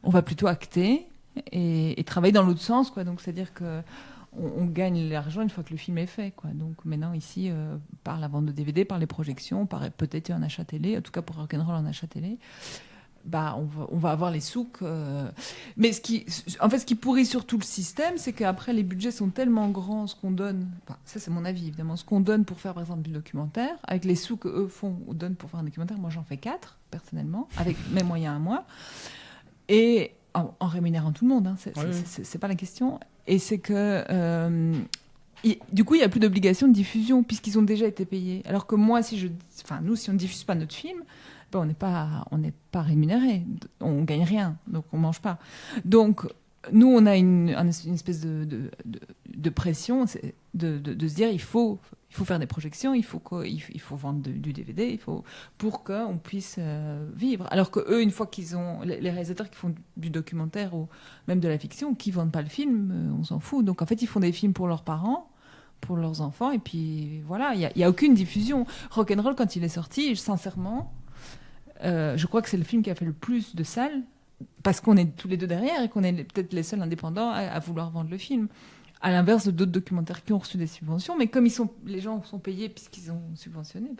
Speaker 1: on va plutôt acter et travailler dans l'autre sens, quoi. Donc c'est-à-dire que on gagne l'argent une fois que le film est fait, quoi. Donc maintenant ici, par la vente de DVD, par les projections, par peut-être un achat télé, en tout cas pour Rock'n'Roll en achat télé, on va avoir les souks. Mais ce qui pourrit surtout le système, c'est qu'après les budgets sont tellement grands, ce qu'on donne, ça c'est mon avis évidemment, ce qu'on donne pour faire par exemple du documentaire, avec les sous qu'eux font ou donnent pour faire un documentaire, moi j'en fais 4 personnellement, avec mes moyens à moi, et en rémunérant tout le monde, hein, c'est pas la question. Et c'est que du coup il n'y a plus d'obligation de diffusion puisqu'ils ont déjà été payés. Alors que moi, si on ne diffuse pas notre film, on n'est pas rémunéré, on gagne rien, donc on mange pas. Donc nous, on a une espèce de pression, de se dire il faut faire des projections, il faut vendre du DVD, pour qu'on puisse vivre. Alors que eux, une fois qu'ils ont les réalisateurs qui font du documentaire ou même de la fiction, qui vendent pas le film, on s'en fout. Donc en fait, ils font des films pour leurs parents, pour leurs enfants, et puis voilà, il y a aucune diffusion. Rock'n'Roll, quand il est sorti, sincèrement, je crois que c'est le film qui a fait le plus de salles, parce qu'on est tous les deux derrière et qu'on est peut-être les seuls indépendants à vouloir vendre le film. À l'inverse de d'autres documentaires qui ont reçu des subventions, mais comme les gens sont payés puisqu'ils ont subventionné,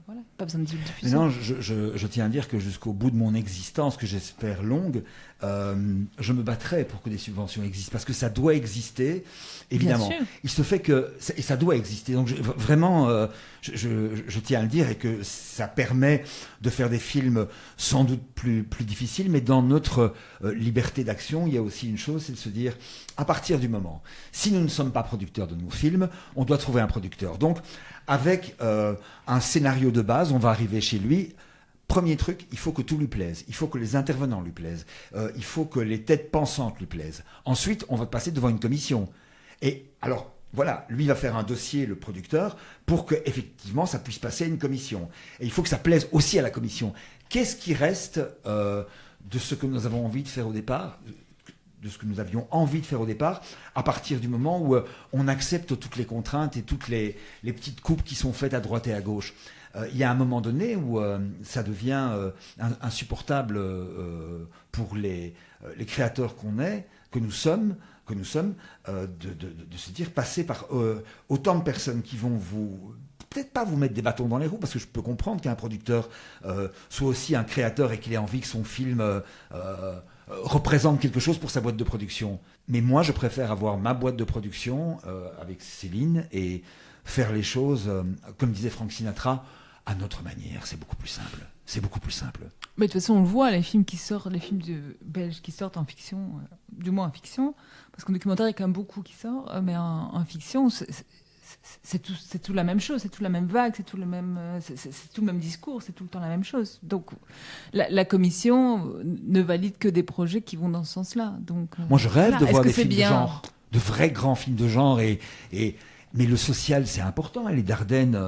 Speaker 1: voilà, pas besoin de diffusion.
Speaker 6: Non, je tiens à dire que jusqu'au bout de mon existence, que j'espère longue, je me battrai pour que des subventions existent, parce que ça doit exister, évidemment. Il se fait que et ça doit exister. Donc vraiment, je tiens à le dire, et que ça permet de faire des films sans doute plus difficiles, mais dans notre liberté d'action, il y a aussi une chose, c'est de se dire, à partir du moment, si nous ne sommes pas producteurs de nos films, on doit trouver un producteur. Donc, avec un scénario de base, on va arriver chez lui. Premier truc, il faut que tout lui plaise. Il faut que les intervenants lui plaisent. Il faut que les têtes pensantes lui plaisent. Ensuite, on va passer devant une commission. Et alors, voilà, lui va faire un dossier, le producteur, pour que effectivement ça puisse passer à une commission. Et il faut que ça plaise aussi à la commission. Qu'est-ce qui reste de ce que nous avons envie de faire au départ ? De ce que nous avions envie de faire au départ, à partir du moment où on accepte toutes les contraintes et toutes les petites coupes qui sont faites à droite et à gauche. Il y a un moment donné où ça devient insupportable pour les créateurs que nous sommes, de se dire, passer par autant de personnes qui vont peut-être pas vous mettre des bâtons dans les roues, parce que je peux comprendre qu'un producteur soit aussi un créateur et qu'il ait envie que son film représente quelque chose pour sa boîte de production. Mais moi, je préfère avoir ma boîte de production avec Céline et faire les choses, comme disait Frank Sinatra, à notre manière. C'est beaucoup plus simple.
Speaker 1: Mais de toute façon, on le voit, les films belges qui sortent en fiction, du moins en fiction, parce qu'en documentaire, il y a quand même beaucoup qui sortent, mais en fiction, c'est tout la même chose, c'est tout la même vague, c'est tout le même discours, c'est tout le temps la même chose. Donc la commission ne valide que des projets qui vont dans ce sens-là. Donc
Speaker 6: moi je rêve de voir des films de genre, de vrais grands films de genre, mais le social c'est important. Et les Dardenne,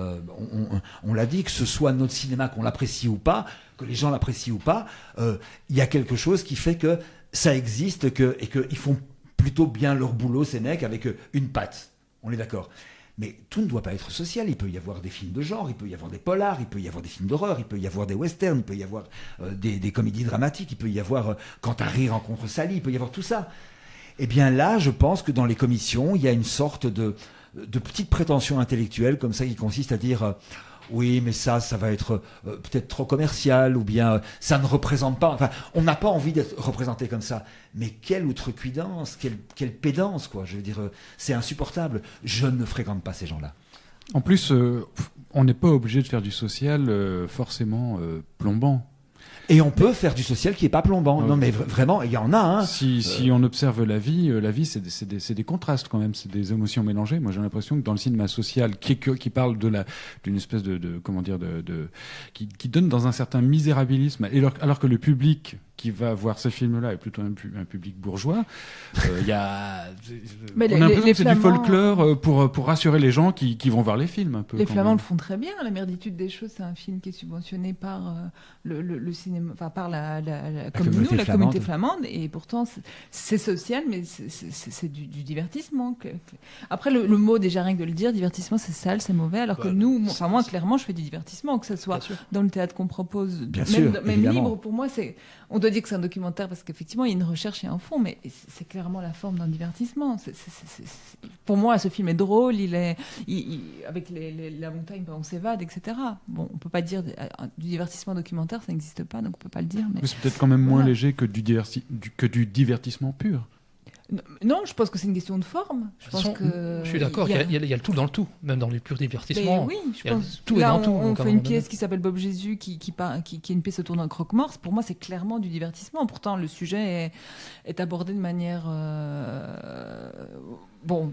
Speaker 6: on l'a dit, que ce soit notre cinéma, qu'on l'apprécie ou pas, que les gens l'apprécient ou pas, il y a quelque chose qui fait que ça existe, et qu'ils font plutôt bien leur boulot, ces mecs, avec une patte. On est d'accord. Mais tout ne doit pas être social. Il peut y avoir des films de genre, il peut y avoir des polars, il peut y avoir des films d'horreur, il peut y avoir des westerns, il peut y avoir des comédies dramatiques, il peut y avoir Quand Harry rencontre Sally, il peut y avoir tout ça. Eh bien là, je pense que dans les commissions, il y a une sorte de petite prétention intellectuelle comme ça qui consiste à dire oui, mais ça va être peut-être trop commercial, ou bien ça ne représente pas. Enfin, on n'a pas envie d'être représenté comme ça. Mais quelle outrecuidance, quelle pédance, quoi. Je veux dire, c'est insupportable. Je ne fréquente pas ces gens-là.
Speaker 3: En plus, on n'est pas obligé de faire du social forcément plombant.
Speaker 6: Et on peut faire du social qui n'est pas plombant. Non, mais vraiment, il y en a. Hein.
Speaker 3: Si on observe la vie, c'est des contrastes quand même, c'est des émotions mélangées. Moi, j'ai l'impression que dans le cinéma social, qui parle d'une espèce qui donne dans un certain misérabilisme, alors que le public qui va voir ces films-là est plutôt un public bourgeois. Il y a,
Speaker 1: Mais
Speaker 3: on a l'impression que c'est du
Speaker 1: Flamands,
Speaker 3: folklore pour rassurer les gens qui vont voir les films un peu.
Speaker 1: Les
Speaker 3: quand
Speaker 1: Flamands
Speaker 3: même.
Speaker 1: le font très bien. La merditude des choses, c'est un film qui est subventionné par le cinéma, enfin par comme nous, la communauté flamande. Et pourtant, c'est social, mais c'est du divertissement. Après, le mot déjà rien que de le dire, divertissement, c'est sale, c'est mauvais. Alors que nous, moi, clairement, je fais du divertissement, que ce soit dans le théâtre qu'on propose, même libre. Pour moi, on doit dire que c'est un documentaire parce qu'effectivement, il y a une recherche et un fond, mais c'est clairement la forme d'un divertissement. Pour moi, ce film est drôle, avec la montagne, on s'évade, etc. Bon, on peut pas dire du divertissement documentaire, ça n'existe pas, donc on peut pas le dire. Mais
Speaker 3: c'est peut-être quand même moins léger que du divertissement pur.
Speaker 1: Non, je pense que c'est une question de forme.
Speaker 2: Je suis d'accord, il y a le tout dans le tout, même dans les purs divertissements.
Speaker 1: Oui, je pense.
Speaker 2: Tout
Speaker 1: là,
Speaker 2: est dans tout.
Speaker 1: On fait une pièce qui s'appelle Bob Jésus, qui est une pièce autour d'un croque-mort. Pour moi, c'est clairement du divertissement. Pourtant, le sujet est abordé de manière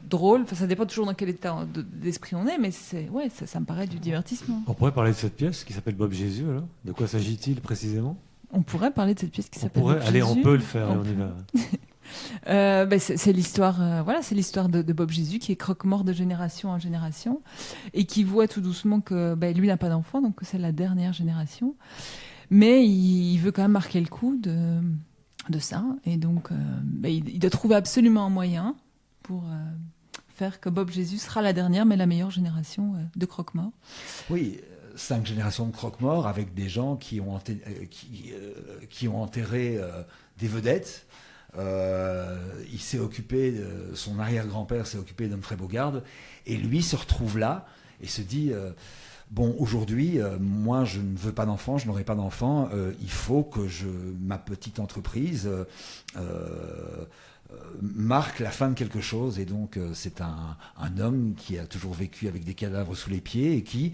Speaker 1: drôle. Enfin, ça dépend toujours dans quel état d'esprit on est, mais ça me paraît du divertissement.
Speaker 4: On pourrait parler de cette pièce qui s'appelle Bob Jésus, alors. De quoi s'agit-il précisément ?
Speaker 1: On pourrait parler de cette pièce qui s'appelle Bob Jésus.
Speaker 4: Allez, on peut le faire, on y va.
Speaker 1: C'est l'histoire, c'est l'histoire de Bob Jésus qui est croque-mort de génération en génération et qui voit tout doucement que lui n'a pas d'enfant, donc c'est la dernière génération, mais il veut quand même marquer le coup de ça, et donc il doit trouver absolument un moyen pour faire que Bob Jésus sera la dernière mais la meilleure génération de croque-mort.
Speaker 6: Oui. 5 générations de croque-morts avec des gens qui ont enterré des vedettes. Il s'est occupé, son arrière-grand-père s'est occupé d'Humphrey Bogart, et lui se retrouve là et se dit aujourd'hui, moi je ne veux pas d'enfant, je n'aurai pas d'enfant, il faut que ma petite entreprise marque la fin de quelque chose. Et donc c'est un homme qui a toujours vécu avec des cadavres sous les pieds et qui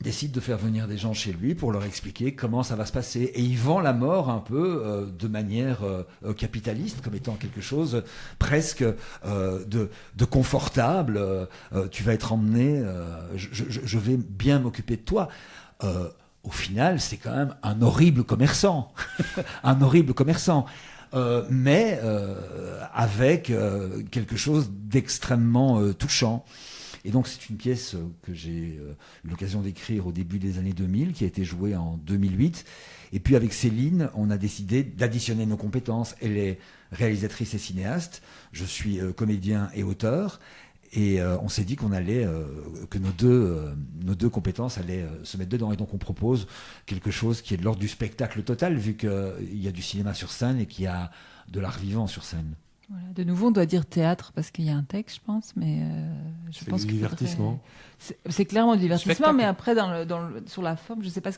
Speaker 6: décide de faire venir des gens chez lui pour leur expliquer comment ça va se passer. Et il vend la mort un peu de manière capitaliste, comme étant quelque chose presque de confortable. Tu vas être emmené, je vais bien m'occuper de toi. Au final, c'est quand même un horrible commerçant. Un horrible commerçant. Mais avec quelque chose d'extrêmement touchant. Et donc c'est une pièce que j'ai eu l'occasion d'écrire au début des années 2000, qui a été jouée en 2008. Et puis avec Céline, on a décidé d'additionner nos compétences. Elle est réalisatrice et cinéaste, je suis comédien et auteur. Et on s'est dit qu'on allait, que nos deux compétences allaient se mettre dedans. Et donc on propose quelque chose qui est de l'ordre du spectacle total, vu qu'il y a du cinéma sur scène et qu'il y a de l'art vivant sur scène.
Speaker 1: Voilà, de nouveau, on doit dire théâtre parce qu'il y a un texte, je pense, mais je pense
Speaker 4: que c'est du divertissement.
Speaker 1: C'est clairement du divertissement, spectacle. Mais après, sur la forme, je sais pas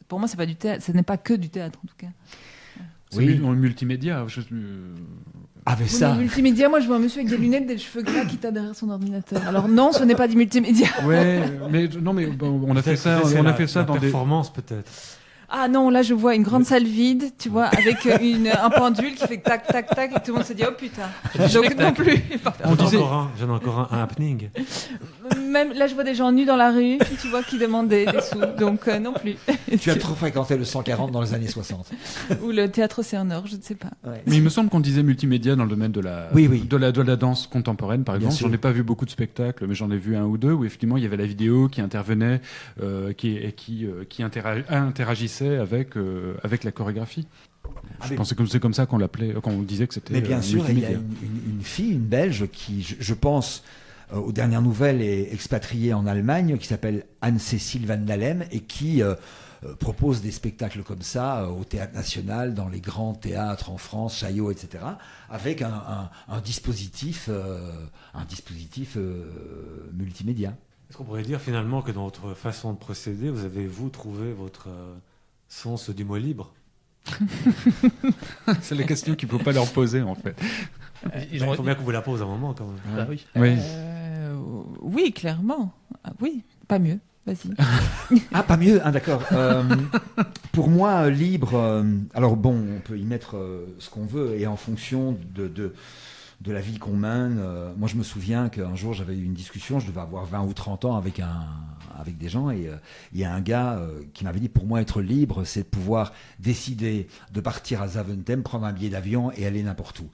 Speaker 1: pour moi, c'est pas du théâtre. Ce n'est pas que du théâtre, en tout cas.
Speaker 3: C'est le multimédia.
Speaker 6: Avec ça.
Speaker 1: Le multimédia, moi, je vois un monsieur avec des lunettes, des cheveux gras qui tape derrière son ordinateur. Alors non, ce n'est pas du multimédia.
Speaker 3: Ouais, mais on a fait ça. On a fait ça dans des
Speaker 4: performances, peut-être.
Speaker 1: Ah non, là je vois une grande salle vide, tu vois, avec un pendule qui fait tac tac tac et tout le monde se dit oh putain. Donc non plus.
Speaker 4: J'en ai encore un happening.
Speaker 1: Même là je vois des gens nus dans la rue, tu vois, qui demandent des sous. Donc non plus.
Speaker 6: Tu as trop fréquenté le 140 dans les années 60.
Speaker 1: Ou le théâtre Océan Nord, je ne sais pas.
Speaker 3: Ouais. Mais il me semble qu'on disait multimédia dans le domaine de la danse contemporaine, par exemple. J'en ai pas vu beaucoup de spectacles, mais j'en ai vu un ou deux où effectivement il y avait la vidéo qui intervenait, qui interagissait avec la chorégraphie. Je pensais que c'est comme ça qu'on l'appelait, qu'on disait que c'était.
Speaker 6: Mais bien sûr, il y a une fille, une Belge, qui, je pense, aux dernières nouvelles, est expatriée en Allemagne, qui s'appelle Anne-Cécile Van Dalem, et qui propose des spectacles comme ça au Théâtre National, dans les grands théâtres en France, Chaillot, etc., avec un dispositif multimédia.
Speaker 4: Est-ce qu'on pourrait dire finalement que dans votre façon de procéder, vous avez, trouvé votre sens du mot libre?
Speaker 3: C'est la question qu'il ne faut pas leur poser, en fait.
Speaker 4: Il faut bien qu'on vous la pose un moment, quand même.
Speaker 2: Bah oui.
Speaker 1: Oui, clairement. Oui, pas mieux. Vas-y.
Speaker 6: Ah, pas mieux. Ah, d'accord. Pour moi, libre. Alors bon, on peut y mettre ce qu'on veut, et en fonction de la vie qu'on mène. Moi, je me souviens qu'un jour, j'avais eu une discussion, je devais avoir 20 ou 30 ans, avec un avec des gens, et il y a un gars qui m'avait dit, pour moi, être libre, c'est de pouvoir décider de partir à Zaventem, prendre un billet d'avion et aller n'importe où.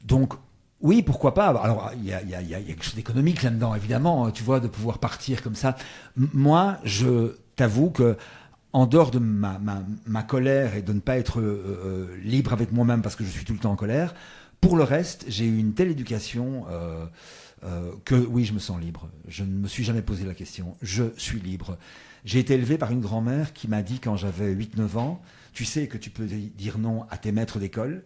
Speaker 6: Donc, oui, pourquoi pas. Alors, il y a quelque chose d'économique là-dedans, évidemment, tu vois, de pouvoir partir comme ça. Moi, je t'avoue que, en dehors de ma colère et de ne pas être libre avec moi-même parce que je suis tout le temps en colère, pour le reste, j'ai eu une telle éducation que oui, je me sens libre. Je ne me suis jamais posé la question. Je suis libre. J'ai été élevé par une grand-mère qui m'a dit quand j'avais 8-9 ans, tu sais que tu peux dire non à tes maîtres d'école,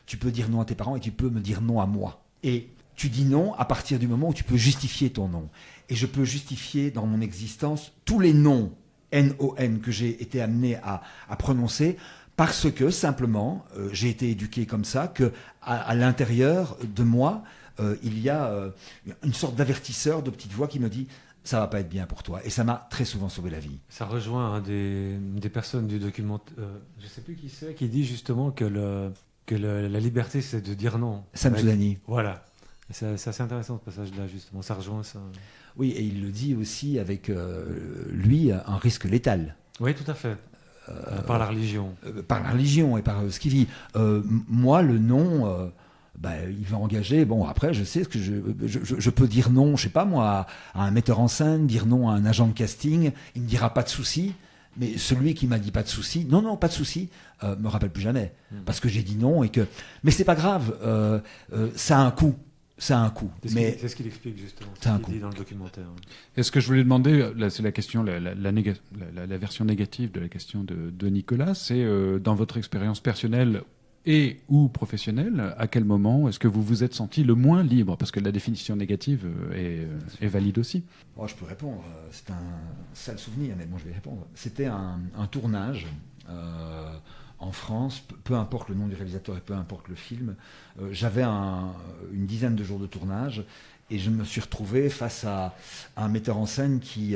Speaker 6: tu peux dire non à tes parents et tu peux me dire non à moi. Et tu dis non à partir du moment où tu peux justifier ton non. Et je peux justifier dans mon existence tous les noms, N-O-N, que j'ai été amené à prononcer parce que, simplement, j'ai été éduqué comme ça, qu'à l'intérieur de moi, il y a une sorte d'avertisseur, de petite voix qui me dit « ça va pas être bien pour toi ». Et ça m'a très souvent sauvé la vie.
Speaker 4: Ça rejoint un des personnes du documentaire, je sais plus qui c'est, qui dit justement que la liberté, c'est de dire non.
Speaker 6: Sam Soudani.
Speaker 4: Voilà. C'est assez intéressant ce passage-là, justement. Ça rejoint ça.
Speaker 6: Oui, et il le dit aussi avec, lui, un risque létal.
Speaker 4: Oui, tout à fait. Par la religion.
Speaker 6: Par la religion et par ce qu'il vit. Moi, le non, il va engager. Bon, après, je sais que je peux dire non, je sais pas moi, à un metteur en scène, dire non à un agent de casting. Il me dira pas de souci. Mais celui qui m'a dit pas de souci, non, pas de souci, me rappelle plus jamais. Parce que j'ai dit non et que. Mais c'est pas grave. Ça a un coût. C'est
Speaker 4: ce qu'il explique justement. C'est ce qu'il dit dans le documentaire.
Speaker 3: Et ce que je voulais demander, là, c'est la question, la version négative de la question de Nicolas, c'est dans votre expérience personnelle et ou professionnelle, à quel moment est-ce que vous vous êtes senti le moins libre? Parce que la définition négative est valide aussi.
Speaker 6: Oh, je peux répondre. C'est un sale souvenir, mais bon, je vais répondre. C'était un tournage. En France, peu importe le nom du réalisateur et peu importe le film, j'avais une dizaine de jours de tournage et je me suis retrouvé face à un metteur en scène qui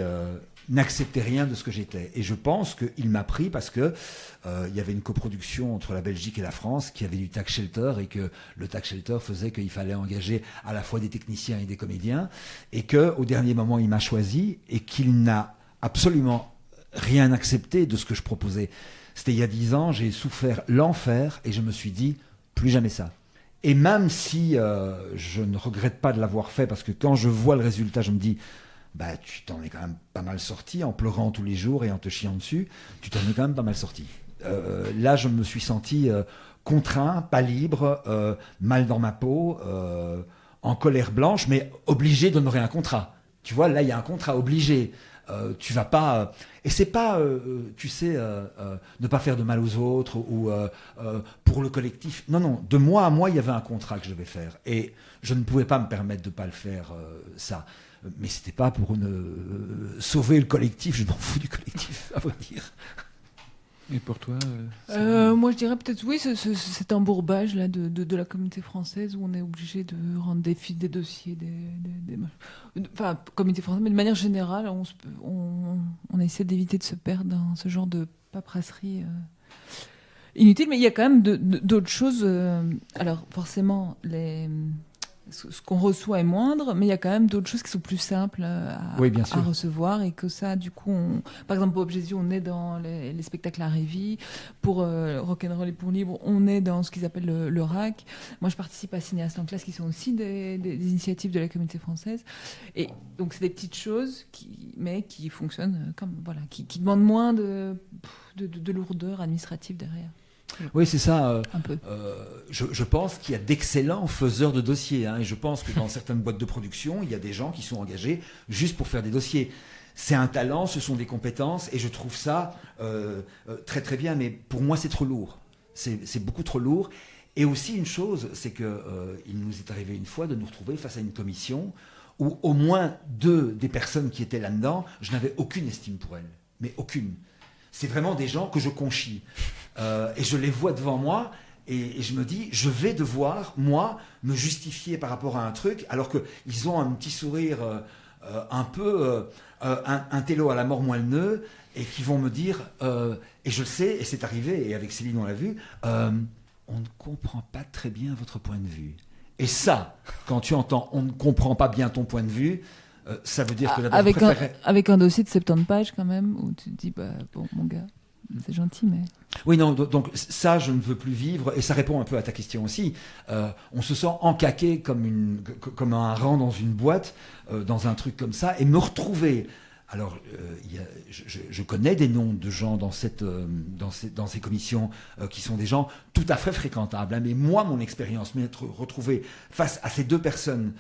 Speaker 6: n'acceptait rien de ce que j'étais. Et je pense qu'il m'a pris parce que il y avait une coproduction entre la Belgique et la France qui avait du tax shelter et que le tax shelter faisait qu'il fallait engager à la fois des techniciens et des comédiens et qu'au dernier moment, il m'a choisi et qu'il n'a absolument rien accepté de ce que je proposais. C'était il y a 10 ans, j'ai souffert l'enfer et je me suis dit, plus jamais ça. Et même si je ne regrette pas de l'avoir fait, parce que quand je vois le résultat, je me dis, tu t'en es quand même pas mal sorti, en pleurant tous les jours et en te chiant dessus, tu t'en es quand même pas mal sorti. Là, je me suis senti contraint, pas libre, mal dans ma peau, en colère blanche, mais obligé d'honorer un contrat. Tu vois, là, il y a un contrat obligé. Tu vas pas et c'est pas tu sais ne pas faire de mal aux autres ou pour le collectif, non, de moi à moi il y avait un contrat que je devais faire et je ne pouvais pas me permettre de pas le faire, ça, mais c'était pas pour sauver le collectif. Je m'en fous du collectif, à vrai dire.
Speaker 3: Et pour toi
Speaker 1: moi, je dirais peut-être oui, cet embourbage là de la communauté française où on est obligé de rendre des dossiers, enfin, communauté française, mais de manière générale, on essaie d'éviter de se perdre dans ce genre de paperasserie inutile. Mais il y a quand même d'autres choses. Alors, forcément, ce qu'on reçoit est moindre, mais il y a quand même d'autres choses qui sont plus simples à recevoir et que ça, du coup, par exemple, pour Objet, on est dans les spectacles à Révis. Pour Rock'n'Roll et pour Libre, on est dans ce qu'ils appellent le RAC. Moi, je participe à Cinéastes en classe qui sont aussi des initiatives de la communauté française. Et donc, c'est des petites choses mais qui fonctionnent comme, voilà, qui demandent moins de lourdeur administrative derrière.
Speaker 6: Oui, c'est ça.
Speaker 1: Un peu.
Speaker 6: Je pense qu'il y a d'excellents faiseurs de dossiers. Et je pense que dans certaines boîtes de production, il y a des gens qui sont engagés juste pour faire des dossiers. C'est un talent, ce sont des compétences, et je trouve ça très très bien. Mais pour moi, c'est trop lourd. C'est beaucoup trop lourd. Et aussi une chose, c'est que il nous est arrivé une fois de nous retrouver face à une commission où au moins 2 des personnes qui étaient là-dedans, je n'avais aucune estime pour elles. Mais aucune. C'est vraiment des gens que je conchis. Et je les vois devant moi et je me dis, je vais devoir, moi, me justifier par rapport à un truc, alors qu'ils ont un petit sourire un peu, un télo à la mort moelleux, et qui vont me dire, et je le sais, et c'est arrivé, et avec Céline on l'a vu, on ne comprend pas très bien votre point de vue. Et ça, quand tu entends, on ne comprend pas bien ton point de vue, ça veut dire que d'abord
Speaker 1: avec un dossier de 70 pages quand même, où tu te dis, bon, mon gars, c'est gentil, mais...
Speaker 6: Oui, non, donc ça, je ne veux plus vivre, et ça répond un peu à ta question aussi. On se sent encaqué comme un rang dans une boîte, dans un truc comme ça, et me retrouver... Alors, je connais des noms de gens dans ces commissions qui sont des gens tout à fait fréquentables. Hein, mais moi, mon expérience, m'être retrouvé face à ces deux personnes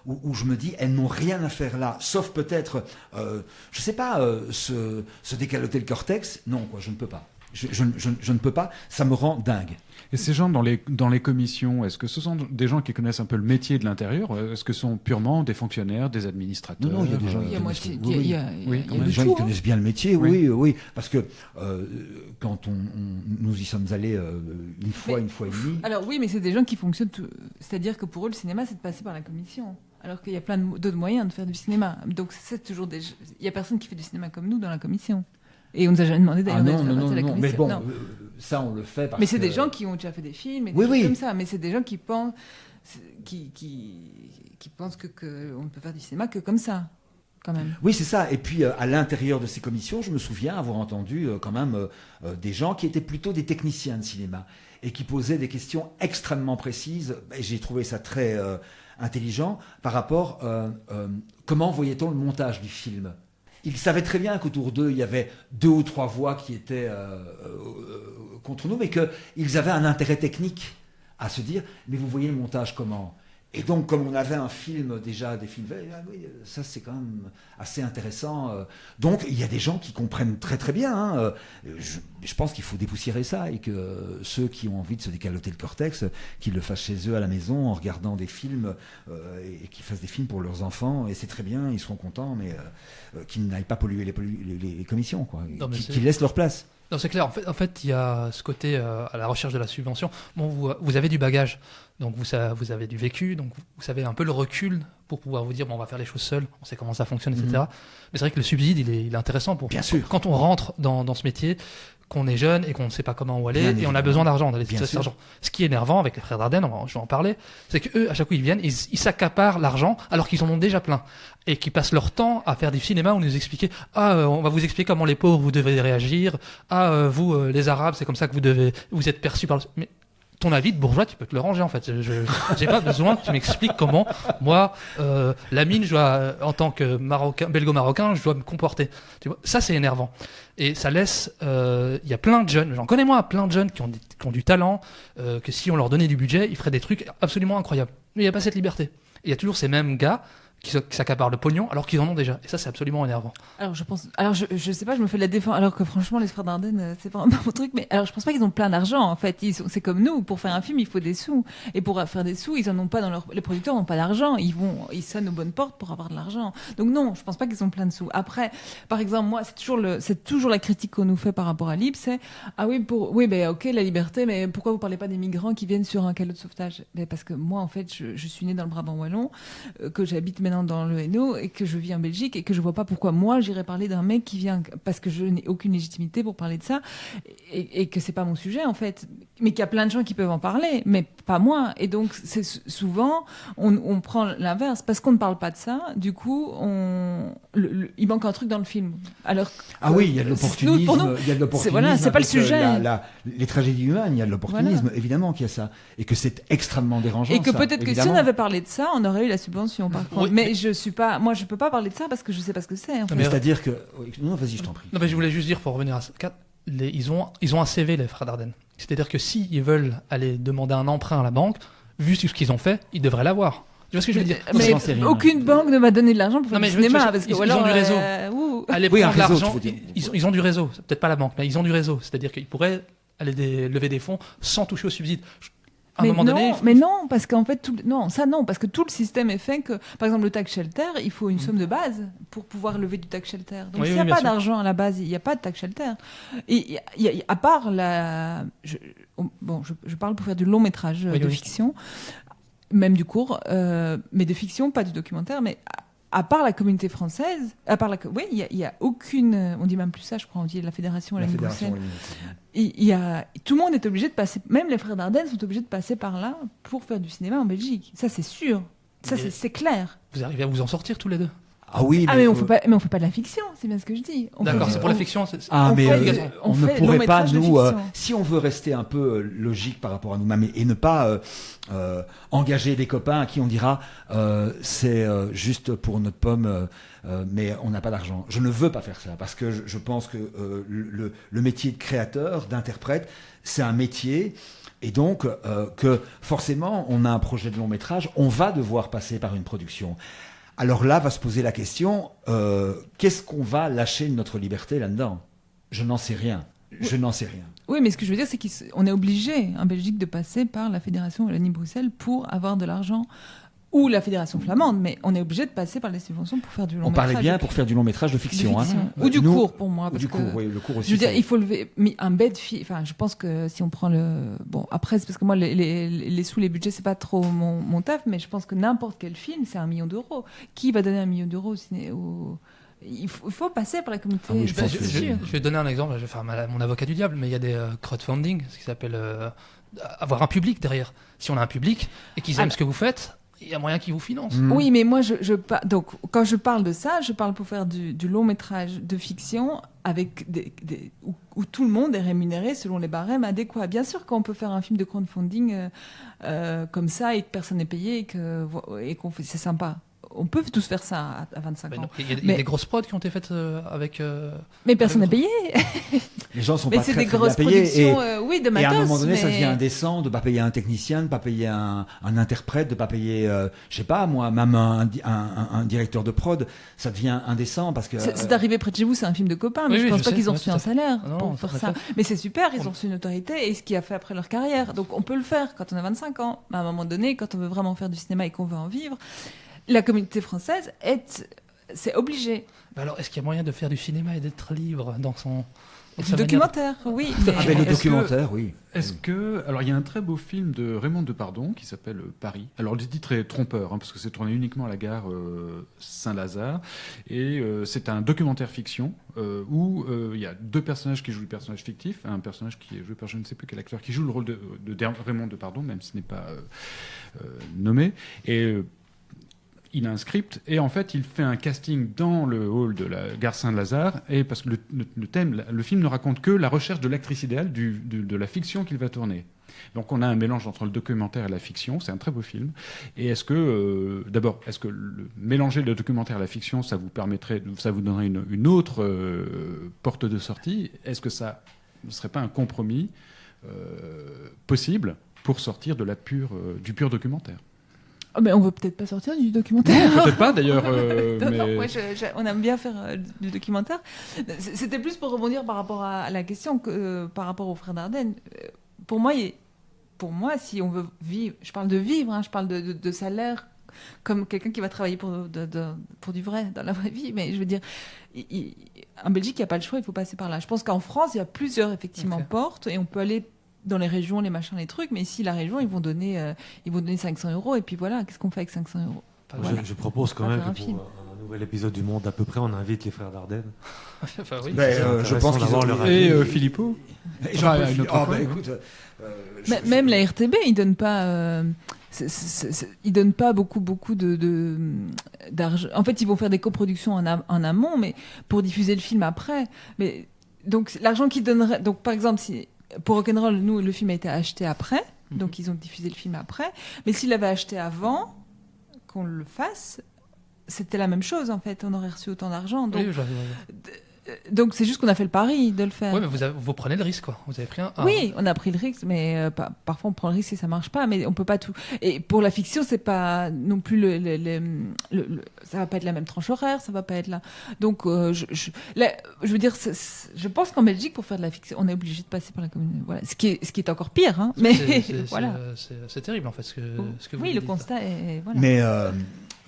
Speaker 6: où je me dis, elles n'ont rien à faire là, sauf peut-être, je sais pas, se décaloter le cortex. Non, quoi, je ne peux pas. Je ne peux pas, ça me rend dingue.
Speaker 3: Et ces gens dans les commissions, est-ce que ce sont des gens qui connaissent un peu le métier de l'intérieur? Est-ce que ce sont purement des fonctionnaires, des administrateurs?
Speaker 6: Non, il y a des gens
Speaker 1: qui
Speaker 6: connaissent bien le métier, oui. Parce que quand nous y sommes allés une fois et demie...
Speaker 1: Alors oui, mais c'est des gens qui fonctionnent... C'est-à-dire que pour eux, le cinéma, c'est de passer par la commission. Alors qu'il y a plein d'autres moyens de faire du cinéma. Donc c'est toujours il n'y a personne qui fait du cinéma comme nous dans la commission. Et on nous a jamais demandé d'ailleurs d'être à la commission.
Speaker 6: Mais bon, ça on le fait parce
Speaker 1: que... Mais c'est des gens qui ont déjà fait des films, et des choses comme ça. Mais c'est des gens qui pensent, qui pensent qu'on ne peut faire du cinéma que comme ça, quand même.
Speaker 6: Oui, c'est ça. Et puis à l'intérieur de ces commissions, je me souviens avoir entendu quand même des gens qui étaient plutôt des techniciens de cinéma et qui posaient des questions extrêmement précises. Et j'ai trouvé ça très intelligent par rapport comment voyait-on le montage du film. Ils savaient très bien qu'autour d'eux, il y avait 2 ou 3 voix qui étaient contre nous, mais qu'ils avaient un intérêt technique à se dire « mais vous voyez le montage comment ?» Et donc, comme on avait un film déjà, des films, oui, ça c'est quand même assez intéressant. Donc, il y a des gens qui comprennent très très bien. Hein. Je pense qu'il faut dépoussiérer ça et que ceux qui ont envie de se décaloter le cortex, qu'ils le fassent chez eux à la maison en regardant des films et qu'ils fassent des films pour leurs enfants. Et c'est très bien, ils seront contents, mais qu'ils n'aillent pas polluer les commissions, quoi. Qu'ils laissent leur place.
Speaker 2: Non, c'est clair. En fait, il y a ce côté à la recherche de la subvention. Bon, vous avez du bagage, donc vous avez du vécu, donc vous savez un peu le recul pour pouvoir vous dire, bon, on va faire les choses seuls, on sait comment ça fonctionne, etc. Mais c'est vrai que le subside, il est intéressant pour...
Speaker 6: Bien sûr.
Speaker 2: Quand on rentre dans ce métier, qu'on est jeune et qu'on ne sait pas comment où aller, et on a besoin d'argent, d'aller chercher cet argent. Ce qui est énervant avec les frères Dardenne, je vais en parler, c'est qu'eux, à chaque fois ils viennent, ils s'accaparent l'argent alors qu'ils en ont déjà plein. Et qu'ils passent leur temps à faire du cinéma où nous expliquer on va vous expliquer comment les pauvres vous devez réagir, vous les Arabes c'est comme ça que vous êtes perçus par le... Mais ton avis de bourgeois, tu peux te le ranger en fait. J'ai pas besoin que tu m'expliques comment moi, Lamine, je dois, en tant que belgo-marocain, je dois me comporter. Tu vois, ça c'est énervant. Et ça laisse, il y a plein de jeunes, j'en connais moi, plein de jeunes qui ont du talent, que si on leur donnait du budget, ils feraient des trucs absolument incroyables. Mais il n'y a pas cette liberté. Et il y a toujours ces mêmes gars qui s'accaparent le pognon alors qu'ils en ont déjà. Et ça, c'est absolument énervant.
Speaker 1: Alors, je sais pas, je me fais de la défense, alors que franchement, les frères Dardenne, c'est pas mon truc, mais alors, je pense pas qu'ils ont plein d'argent, en fait. C'est comme nous, pour faire un film, il faut des sous. Et pour faire des sous, ils en ont pas les producteurs n'ont pas d'argent. Ils sonnent aux bonnes portes pour avoir de l'argent. Donc, non, je pense pas qu'ils ont plein de sous. Après, par exemple, moi, c'est toujours la critique qu'on nous fait par rapport à Libre, c'est, ok, la liberté, mais pourquoi vous parlez pas des migrants qui viennent sur un calot de sauvetage? Parce que moi, en fait, je suis née dans le Brabant wallon, que j'habite maintenant dans le Hainaut et que je vis en Belgique et que je vois pas pourquoi moi j'irais parler d'un mec qui vient parce que je n'ai aucune légitimité pour parler de ça et que c'est pas mon sujet en fait, mais qu'il y a plein de gens qui peuvent en parler mais pas moi. Et donc c'est souvent on prend l'inverse parce qu'on ne parle pas de ça, du coup il manque un truc dans le film. Alors
Speaker 6: oui, il y a de l'opportunisme,
Speaker 1: c'est pas le sujet.
Speaker 6: Les tragédies humaines, il y a de l'opportunisme, évidemment qu'il y a ça et que c'est extrêmement dérangeant.
Speaker 1: Et que peut-être que si on avait parlé de ça, on aurait eu la subvention par contre. Mais je peux pas parler de ça parce que je sais pas ce que c'est. En fait.
Speaker 6: C'est-à-dire que non, vas-y, je t'en prie.
Speaker 2: Non, mais je voulais juste dire pour revenir à ça, ils ont un CV les frères Dardenne. C'est-à-dire que s'ils veulent aller demander un emprunt à la banque, vu ce qu'ils ont fait, ils devraient l'avoir. Tu vois ce que je veux dire?
Speaker 1: Mais aucune banque ne m'a donné de l'argent pour faire du cinéma parce que
Speaker 2: ils ont du réseau. Aller prendre l'argent, ils ont du réseau. C'est peut-être pas la banque, mais ils ont du réseau. C'est-à-dire qu'ils pourraient aller lever des fonds sans toucher au subside.
Speaker 1: Non, parce qu'en fait, parce que tout le système est fait que, par exemple, le tax shelter, il faut une somme de base pour pouvoir lever du tax shelter. Donc, s'il n'y a pas d'argent à la base, il n'y a pas de tax shelter. Et à part je parle pour faire du long métrage de fiction, même du court, mais de fiction, pas du documentaire, mais à part la communauté française, il y a aucune, on dit même plus ça, je crois, on dit la fédération. Tout le monde est obligé de passer, même les frères Dardenne sont obligés de passer par là pour faire du cinéma en Belgique. Ça, c'est sûr. Ça, c'est clair.
Speaker 2: Vous arrivez à vous en sortir tous les deux?
Speaker 6: Ah oui,
Speaker 1: mais on fait pas de la fiction, c'est bien ce que je dis.
Speaker 2: D'accord, c'est pour la fiction.
Speaker 6: On ne pourrait pas, nous,
Speaker 1: si
Speaker 6: si on veut rester un peu logique par rapport à nous-mêmes et ne pas engager des copains à qui on dira c'est juste pour notre pomme, mais on n'a pas d'argent. Je ne veux pas faire ça parce que je pense que le métier de créateur, d'interprète, c'est un métier. Et donc, que forcément, on a un projet de long métrage, on va devoir passer par une production. Alors là, va se poser la question, qu'est-ce qu'on va lâcher de notre liberté là-dedans? Je n'en sais rien.
Speaker 1: Oui, mais ce que je veux dire, c'est qu'on est obligé, en Belgique, de passer par la Fédération Wallonie-Bruxelles pour avoir de l'argent, ou la Fédération flamande, mais on est obligé de passer par les subventions pour faire du long métrage.
Speaker 6: On parlait bien pour faire du long métrage de fiction.
Speaker 1: Ou du court, pour moi.
Speaker 6: Ou du court, oui, le court aussi.
Speaker 1: Je veux dire, il faut lever un bed fee. Enfin, je pense que si on prend Bon, après, c'est parce que moi, les sous, les budgets, c'est pas trop mon taf, mais je pense que n'importe quel film, c'est 1 million d'euros. Qui va donner 1 million d'euros Il faut passer par la communauté.
Speaker 2: Je vais donner un exemple. Je vais faire mon avocat du diable, mais il y a des crowdfunding, ce qui s'appelle avoir un public derrière. Si on a un public et qu'ils aiment ce que vous faites, il y a moyen qu'ils vous financent.
Speaker 1: Oui, mais moi, donc, quand je parle de ça, je parle pour faire du long métrage de fiction avec où tout le monde est rémunéré selon les barèmes adéquats. Bien sûr qu'on peut faire un film de crowdfunding comme ça et que personne n'est payé et qu'on fait, c'est sympa. On peut tous faire ça à 25 ans.
Speaker 2: Il y a des grosses prods qui ont été faites avec...
Speaker 1: mais personne n'est payé.
Speaker 6: Les gens sont
Speaker 1: mais
Speaker 6: pas
Speaker 1: c'est
Speaker 6: très,
Speaker 1: des
Speaker 6: très
Speaker 1: grosses
Speaker 6: bien payés.
Speaker 1: productions, de matos.
Speaker 6: Et à un moment donné, ça devient indécent de ne pas payer un technicien, de ne pas payer un interprète, de ne pas payer, je sais pas moi, même un directeur de prod. Ça devient indécent parce que...
Speaker 1: C'est arrivé près de chez vous, c'est un film de copains, mais je pense pas qu'ils ont reçu un salaire pour faire ça. Mais c'est super, ils ont reçu une notoriété et ce qui a fait après leur carrière. Donc on peut le faire quand on a 25 ans. Mais à un moment donné, quand on veut vraiment faire du cinéma et qu'on veut en vivre, la communauté française c'est obligé.
Speaker 2: Alors, est-ce qu'il y a moyen de faire du cinéma et d'être libre dans son...
Speaker 1: Du documentaire, oui.
Speaker 6: Mais le documentaire, oui.
Speaker 3: Est-ce que... Alors, il y a un très beau film de Raymond Depardon qui s'appelle Paris. Alors, le titre est trompeur, parce que c'est tourné uniquement à la gare Saint-Lazare. Et c'est un documentaire fiction où il y a 2 personnages qui jouent le personnage fictif. Un personnage qui est joué par je ne sais plus quel acteur, qui joue le rôle de Raymond Depardon, même si ce n'est pas nommé. Et... il a un script et en fait il fait un casting dans le hall de la gare Saint-Lazare et parce que le film ne raconte que la recherche de l'actrice idéale de la fiction qu'il va tourner. Donc on a un mélange entre le documentaire et la fiction, c'est un très beau film. Et est-ce que mélanger le documentaire et la fiction, ça vous donnerait une autre porte de sortie? Est-ce que ça ne serait pas un compromis possible pour sortir du pur documentaire?
Speaker 1: Mais on veut peut-être pas sortir du documentaire.
Speaker 3: Non, peut-être pas d'ailleurs.
Speaker 1: Non, on aime bien faire du documentaire. C'était plus pour rebondir par rapport à la question que par rapport aux frères Dardenne. Pour moi, si on veut vivre, je parle de vivre, je parle de salaire comme quelqu'un qui va travailler pour du vrai, dans la vraie vie. Mais je veux dire, en Belgique, il n'y a pas le choix, il faut passer par là. Je pense qu'en France, il y a plusieurs effectivement portes et on peut aller dans les régions, les machins, les trucs, mais ici, la région, ils vont donner 500 € et puis voilà, qu'est-ce qu'on fait avec 500 €?
Speaker 4: Voilà. Je propose quand même que pour un nouvel épisode du Monde à peu près, on invite les frères Dardenne.
Speaker 2: Enfin, oui,
Speaker 6: je pense qu'ils ont
Speaker 3: leur avis. Et Philippot.
Speaker 1: Même la RTB, ils donnent pas. Ils donnent pas beaucoup d'argent. En fait, ils vont faire des coproductions en amont, mais pour diffuser le film après. Mais donc l'argent qu'ils donneraient. Donc par exemple, pour Rock'n'Roll, nous, le film a été acheté après, donc ils ont diffusé le film après. Mais s'ils l'avaient acheté avant qu'on le fasse, c'était la même chose en fait. On aurait reçu autant d'argent. Donc, donc c'est juste qu'on a fait le pari de le faire.
Speaker 2: Oui, mais vous prenez le risque, quoi. Vous avez pris un.
Speaker 1: Oui, on a pris le risque, mais parfois on prend le risque et ça marche pas. Mais on peut pas tout. Et pour la fiction, c'est pas non plus ça va pas être la même tranche horaire, ça va pas être là. Donc je veux dire, je pense qu'en Belgique, pour faire de la fiction, on est obligé de passer par la communauté. Voilà, ce qui est encore pire, hein. Mais voilà.
Speaker 2: C'est terrible en fait ce que vous
Speaker 1: oui,
Speaker 2: dites.
Speaker 1: le constat est voilà.
Speaker 6: Mais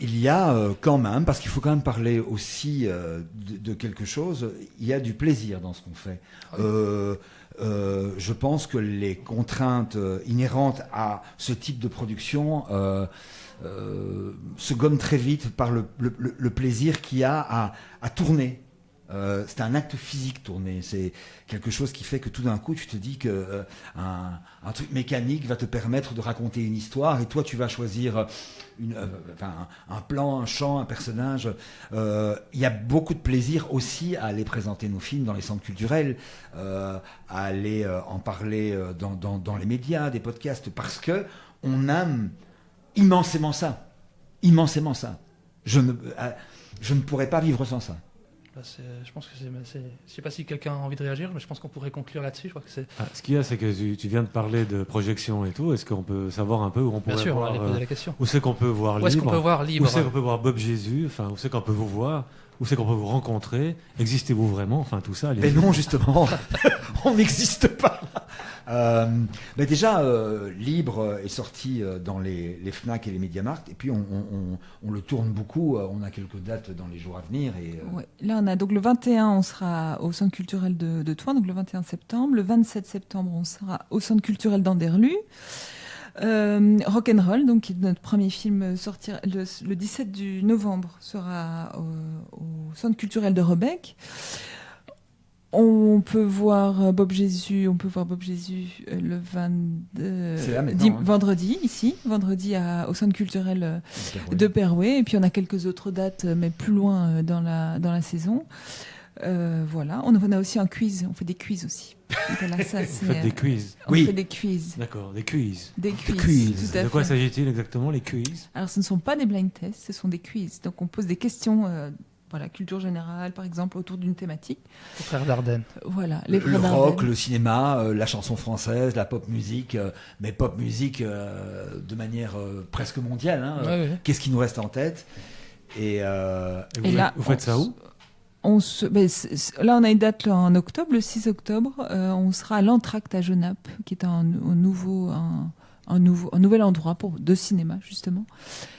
Speaker 6: il y a quand même, parce qu'il faut quand même parler aussi de quelque chose, il y a du plaisir dans ce qu'on fait. Je pense que les contraintes inhérentes à ce type de production se gomment très vite par le plaisir qu'il y a à tourner. C'est un acte physique tourné. C'est quelque chose qui fait que tout d'un coup, tu te dis que un truc mécanique va te permettre de raconter une histoire et toi, tu vas choisir un plan, un chant, un personnage. Il y a beaucoup de plaisir aussi à aller présenter nos films dans les centres culturels, à aller en parler dans les médias, des podcasts, parce que on aime immensément ça. Immensément ça. Je ne pourrais pas vivre sans ça.
Speaker 2: Je pense que je ne sais pas si quelqu'un a envie de réagir, mais je pense qu'on pourrait conclure là-dessus. Je crois que c'est...
Speaker 4: Ce qu'il y a, c'est que tu viens de parler de projection et tout. Est-ce qu'on peut savoir un peu où on pourrait
Speaker 2: Bien sûr,
Speaker 4: voir,
Speaker 2: on va aller poser la question.
Speaker 4: où c'est qu'on peut voir
Speaker 2: Où
Speaker 4: libre,
Speaker 2: est-ce qu'on peut voir libre
Speaker 4: où c'est qu'on peut voir Bob Jésus, enfin, où c'est qu'on peut vous voir, où c'est qu'on peut vous rencontrer, existez-vous vraiment, enfin tout ça.
Speaker 6: Mais non, justement, on n'existe pas. Mais déjà, Libre est sorti dans les Fnac et les Mediamarkt, et puis on le tourne beaucoup. On a quelques dates dans les jours à venir.
Speaker 1: Ouais. Là, on a donc le 21, on sera au Centre culturel de Thoin, donc le 21 septembre. Le 27 septembre, on sera au Centre culturel d'Anderlu. Rock'n'Roll, donc qui est notre premier film, sortir le 17 du novembre, sera au Centre culturel de Rebec. On peut voir Bob Jésus le 22 vendredi ici, au Centre culturel de Perouet, et puis on a quelques autres dates, mais plus loin dans la saison. Voilà, on a aussi un quiz, on fait des quiz aussi. Voilà, ça,
Speaker 4: Vous faites des quiz.
Speaker 1: On fait des quiz.
Speaker 4: D'accord, des quiz.
Speaker 1: Des quiz.
Speaker 4: De quoi s'agit-il exactement, les quiz?
Speaker 1: Alors, ce ne sont pas des blind tests, ce sont des quiz. Donc, on pose des questions, culture générale, par exemple, autour d'une thématique.
Speaker 2: Les frères Dardenne.
Speaker 1: Voilà, les frères
Speaker 6: le
Speaker 1: Dardenne.
Speaker 6: rock, le cinéma, la chanson française, la pop musique, mais pop musique de manière presque mondiale. Hein.
Speaker 2: Ouais.
Speaker 6: Qu'est-ce qui nous reste en tête? Et
Speaker 4: vous faites ça où?
Speaker 1: Là, on a une date en octobre, le 6 octobre. On sera à l'Entracte à Genappe, qui est un nouvel endroit de cinéma, justement.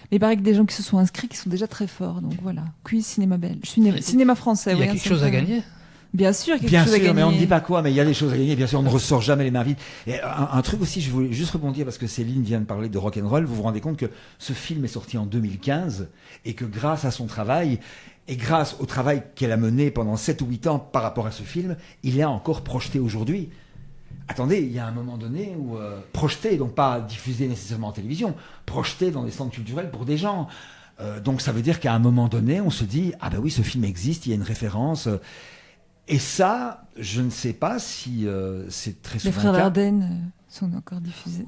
Speaker 1: Mais il paraît que des gens qui se sont inscrits qui sont déjà très forts. Donc voilà, quiz cinéma belge, cinéma français.
Speaker 2: Il y a quelque chose à gagner.
Speaker 1: Bien sûr, il y a quelque chose à gagner.
Speaker 6: Mais on ne dit pas quoi, mais il y a des choses à gagner. Bien sûr, on ne ressort jamais les mains vides. Et un truc aussi, je voulais juste rebondir parce que Céline vient de parler de Rock'n'Roll. Vous vous rendez compte que ce film est sorti en 2015 et que grâce à son travail et grâce au travail qu'elle a mené pendant 7 ou 8 ans par rapport à ce film, il est encore projeté aujourd'hui. Attendez, il y a un moment donné où projeté, donc pas diffusé nécessairement en télévision, projeté dans des centres culturels pour des gens. Donc ça veut dire qu'à un moment donné, on se dit « Ah ben oui, ce film existe, il y a une référence ». Et ça, je ne sais pas si c'est très souvent
Speaker 1: les frères Dardenne sont encore diffusés.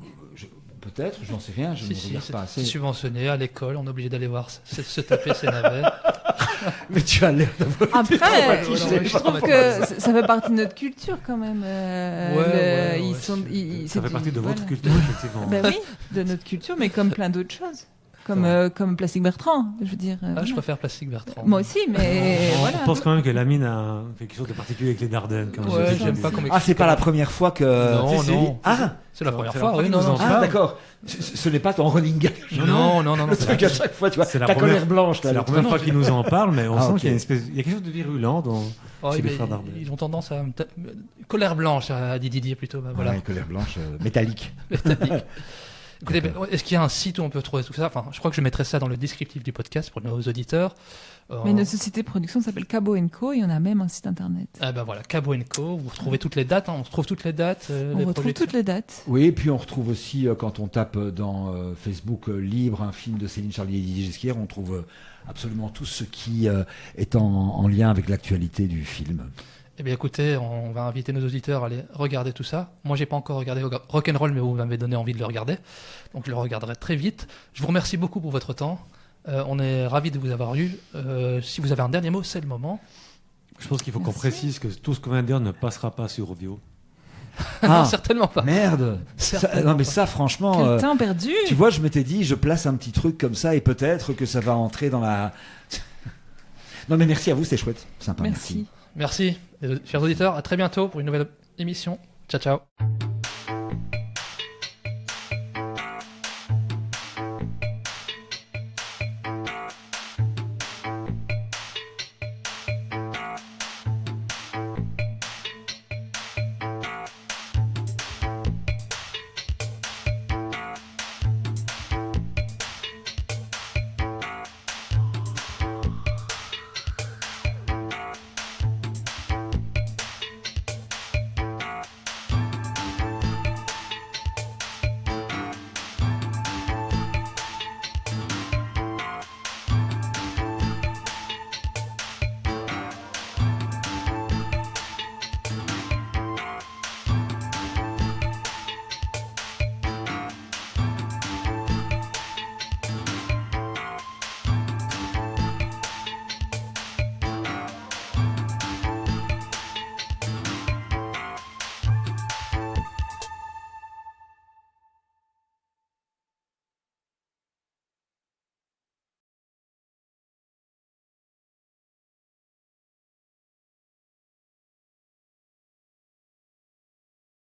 Speaker 6: Peut-être, j'en sais rien, je ne regarde pas assez.
Speaker 2: C'est subventionné à l'école, on est obligé d'aller voir se taper ses navets.
Speaker 6: Mais tu as l'air d'avoir...
Speaker 1: Après, je trouve que ça fait partie de notre culture quand même.
Speaker 4: Ça fait partie de votre culture, effectivement.
Speaker 1: Ben oui, de notre culture, mais comme plein d'autres choses. Comme Plastique Bertrand, je veux dire.
Speaker 2: Je préfère Plastique Bertrand.
Speaker 1: Moi aussi, mais voilà.
Speaker 4: Je pense quand même que Lamine a fait quelque chose de particulier avec les Dardennes.
Speaker 2: J'aime pas qu'on
Speaker 6: c'est pas la première fois que...
Speaker 2: Non.
Speaker 6: Ah,
Speaker 2: c'est la première fois, oui.
Speaker 6: D'accord. Ce n'est pas ton running gag.
Speaker 2: Non.
Speaker 6: Le truc à chaque fois, tu vois, ta colère blanche.
Speaker 4: C'est la première fois qu'il nous en parle, mais on sent qu'il y a il y a quelque chose de virulent chez les frères Dardenne.
Speaker 2: Ils ont tendance à... Colère blanche, a dit Didier plutôt. Voilà.
Speaker 6: Colère blanche, métallique.
Speaker 2: Écoutez, est-ce qu'il y a un site où on peut trouver tout ça? Enfin, je crois que je mettrai ça dans le descriptif du podcast pour nos auditeurs.
Speaker 1: Mais notre société de production s'appelle Cabot & Co et on a même un site internet.
Speaker 2: Ah ben voilà, Cabot & Co, vous retrouvez toutes les dates, on retrouve toutes les dates.
Speaker 1: On retrouve toutes les dates.
Speaker 6: Oui, et puis on retrouve aussi, quand on tape dans Facebook Libre, un film de Céline Charlier et Didier Gisquière, on trouve absolument tout ce qui est en lien avec l'actualité du film.
Speaker 2: Eh bien écoutez, on va inviter nos auditeurs à aller regarder tout ça. Moi, j'ai pas encore regardé Rock'n'Roll, mais vous m'avez donné envie de le regarder. Donc je le regarderai très vite. Je vous remercie beaucoup pour votre temps. On est ravis de vous avoir eu. Si vous avez un dernier mot, c'est le moment.
Speaker 4: Je pense qu'il faut qu'on précise que tout ce qu'on vient de dire ne passera pas sur Ovio.
Speaker 2: Non, certainement pas.
Speaker 6: Merde. Non mais ça, franchement...
Speaker 1: Quel temps perdu.
Speaker 6: Tu vois, je m'étais dit, je place un petit truc comme ça et peut-être que ça va entrer dans la... Non mais merci à vous, c'était chouette. Sympa, merci.
Speaker 2: Merci, chers auditeurs. À très bientôt pour une nouvelle émission. Ciao, ciao.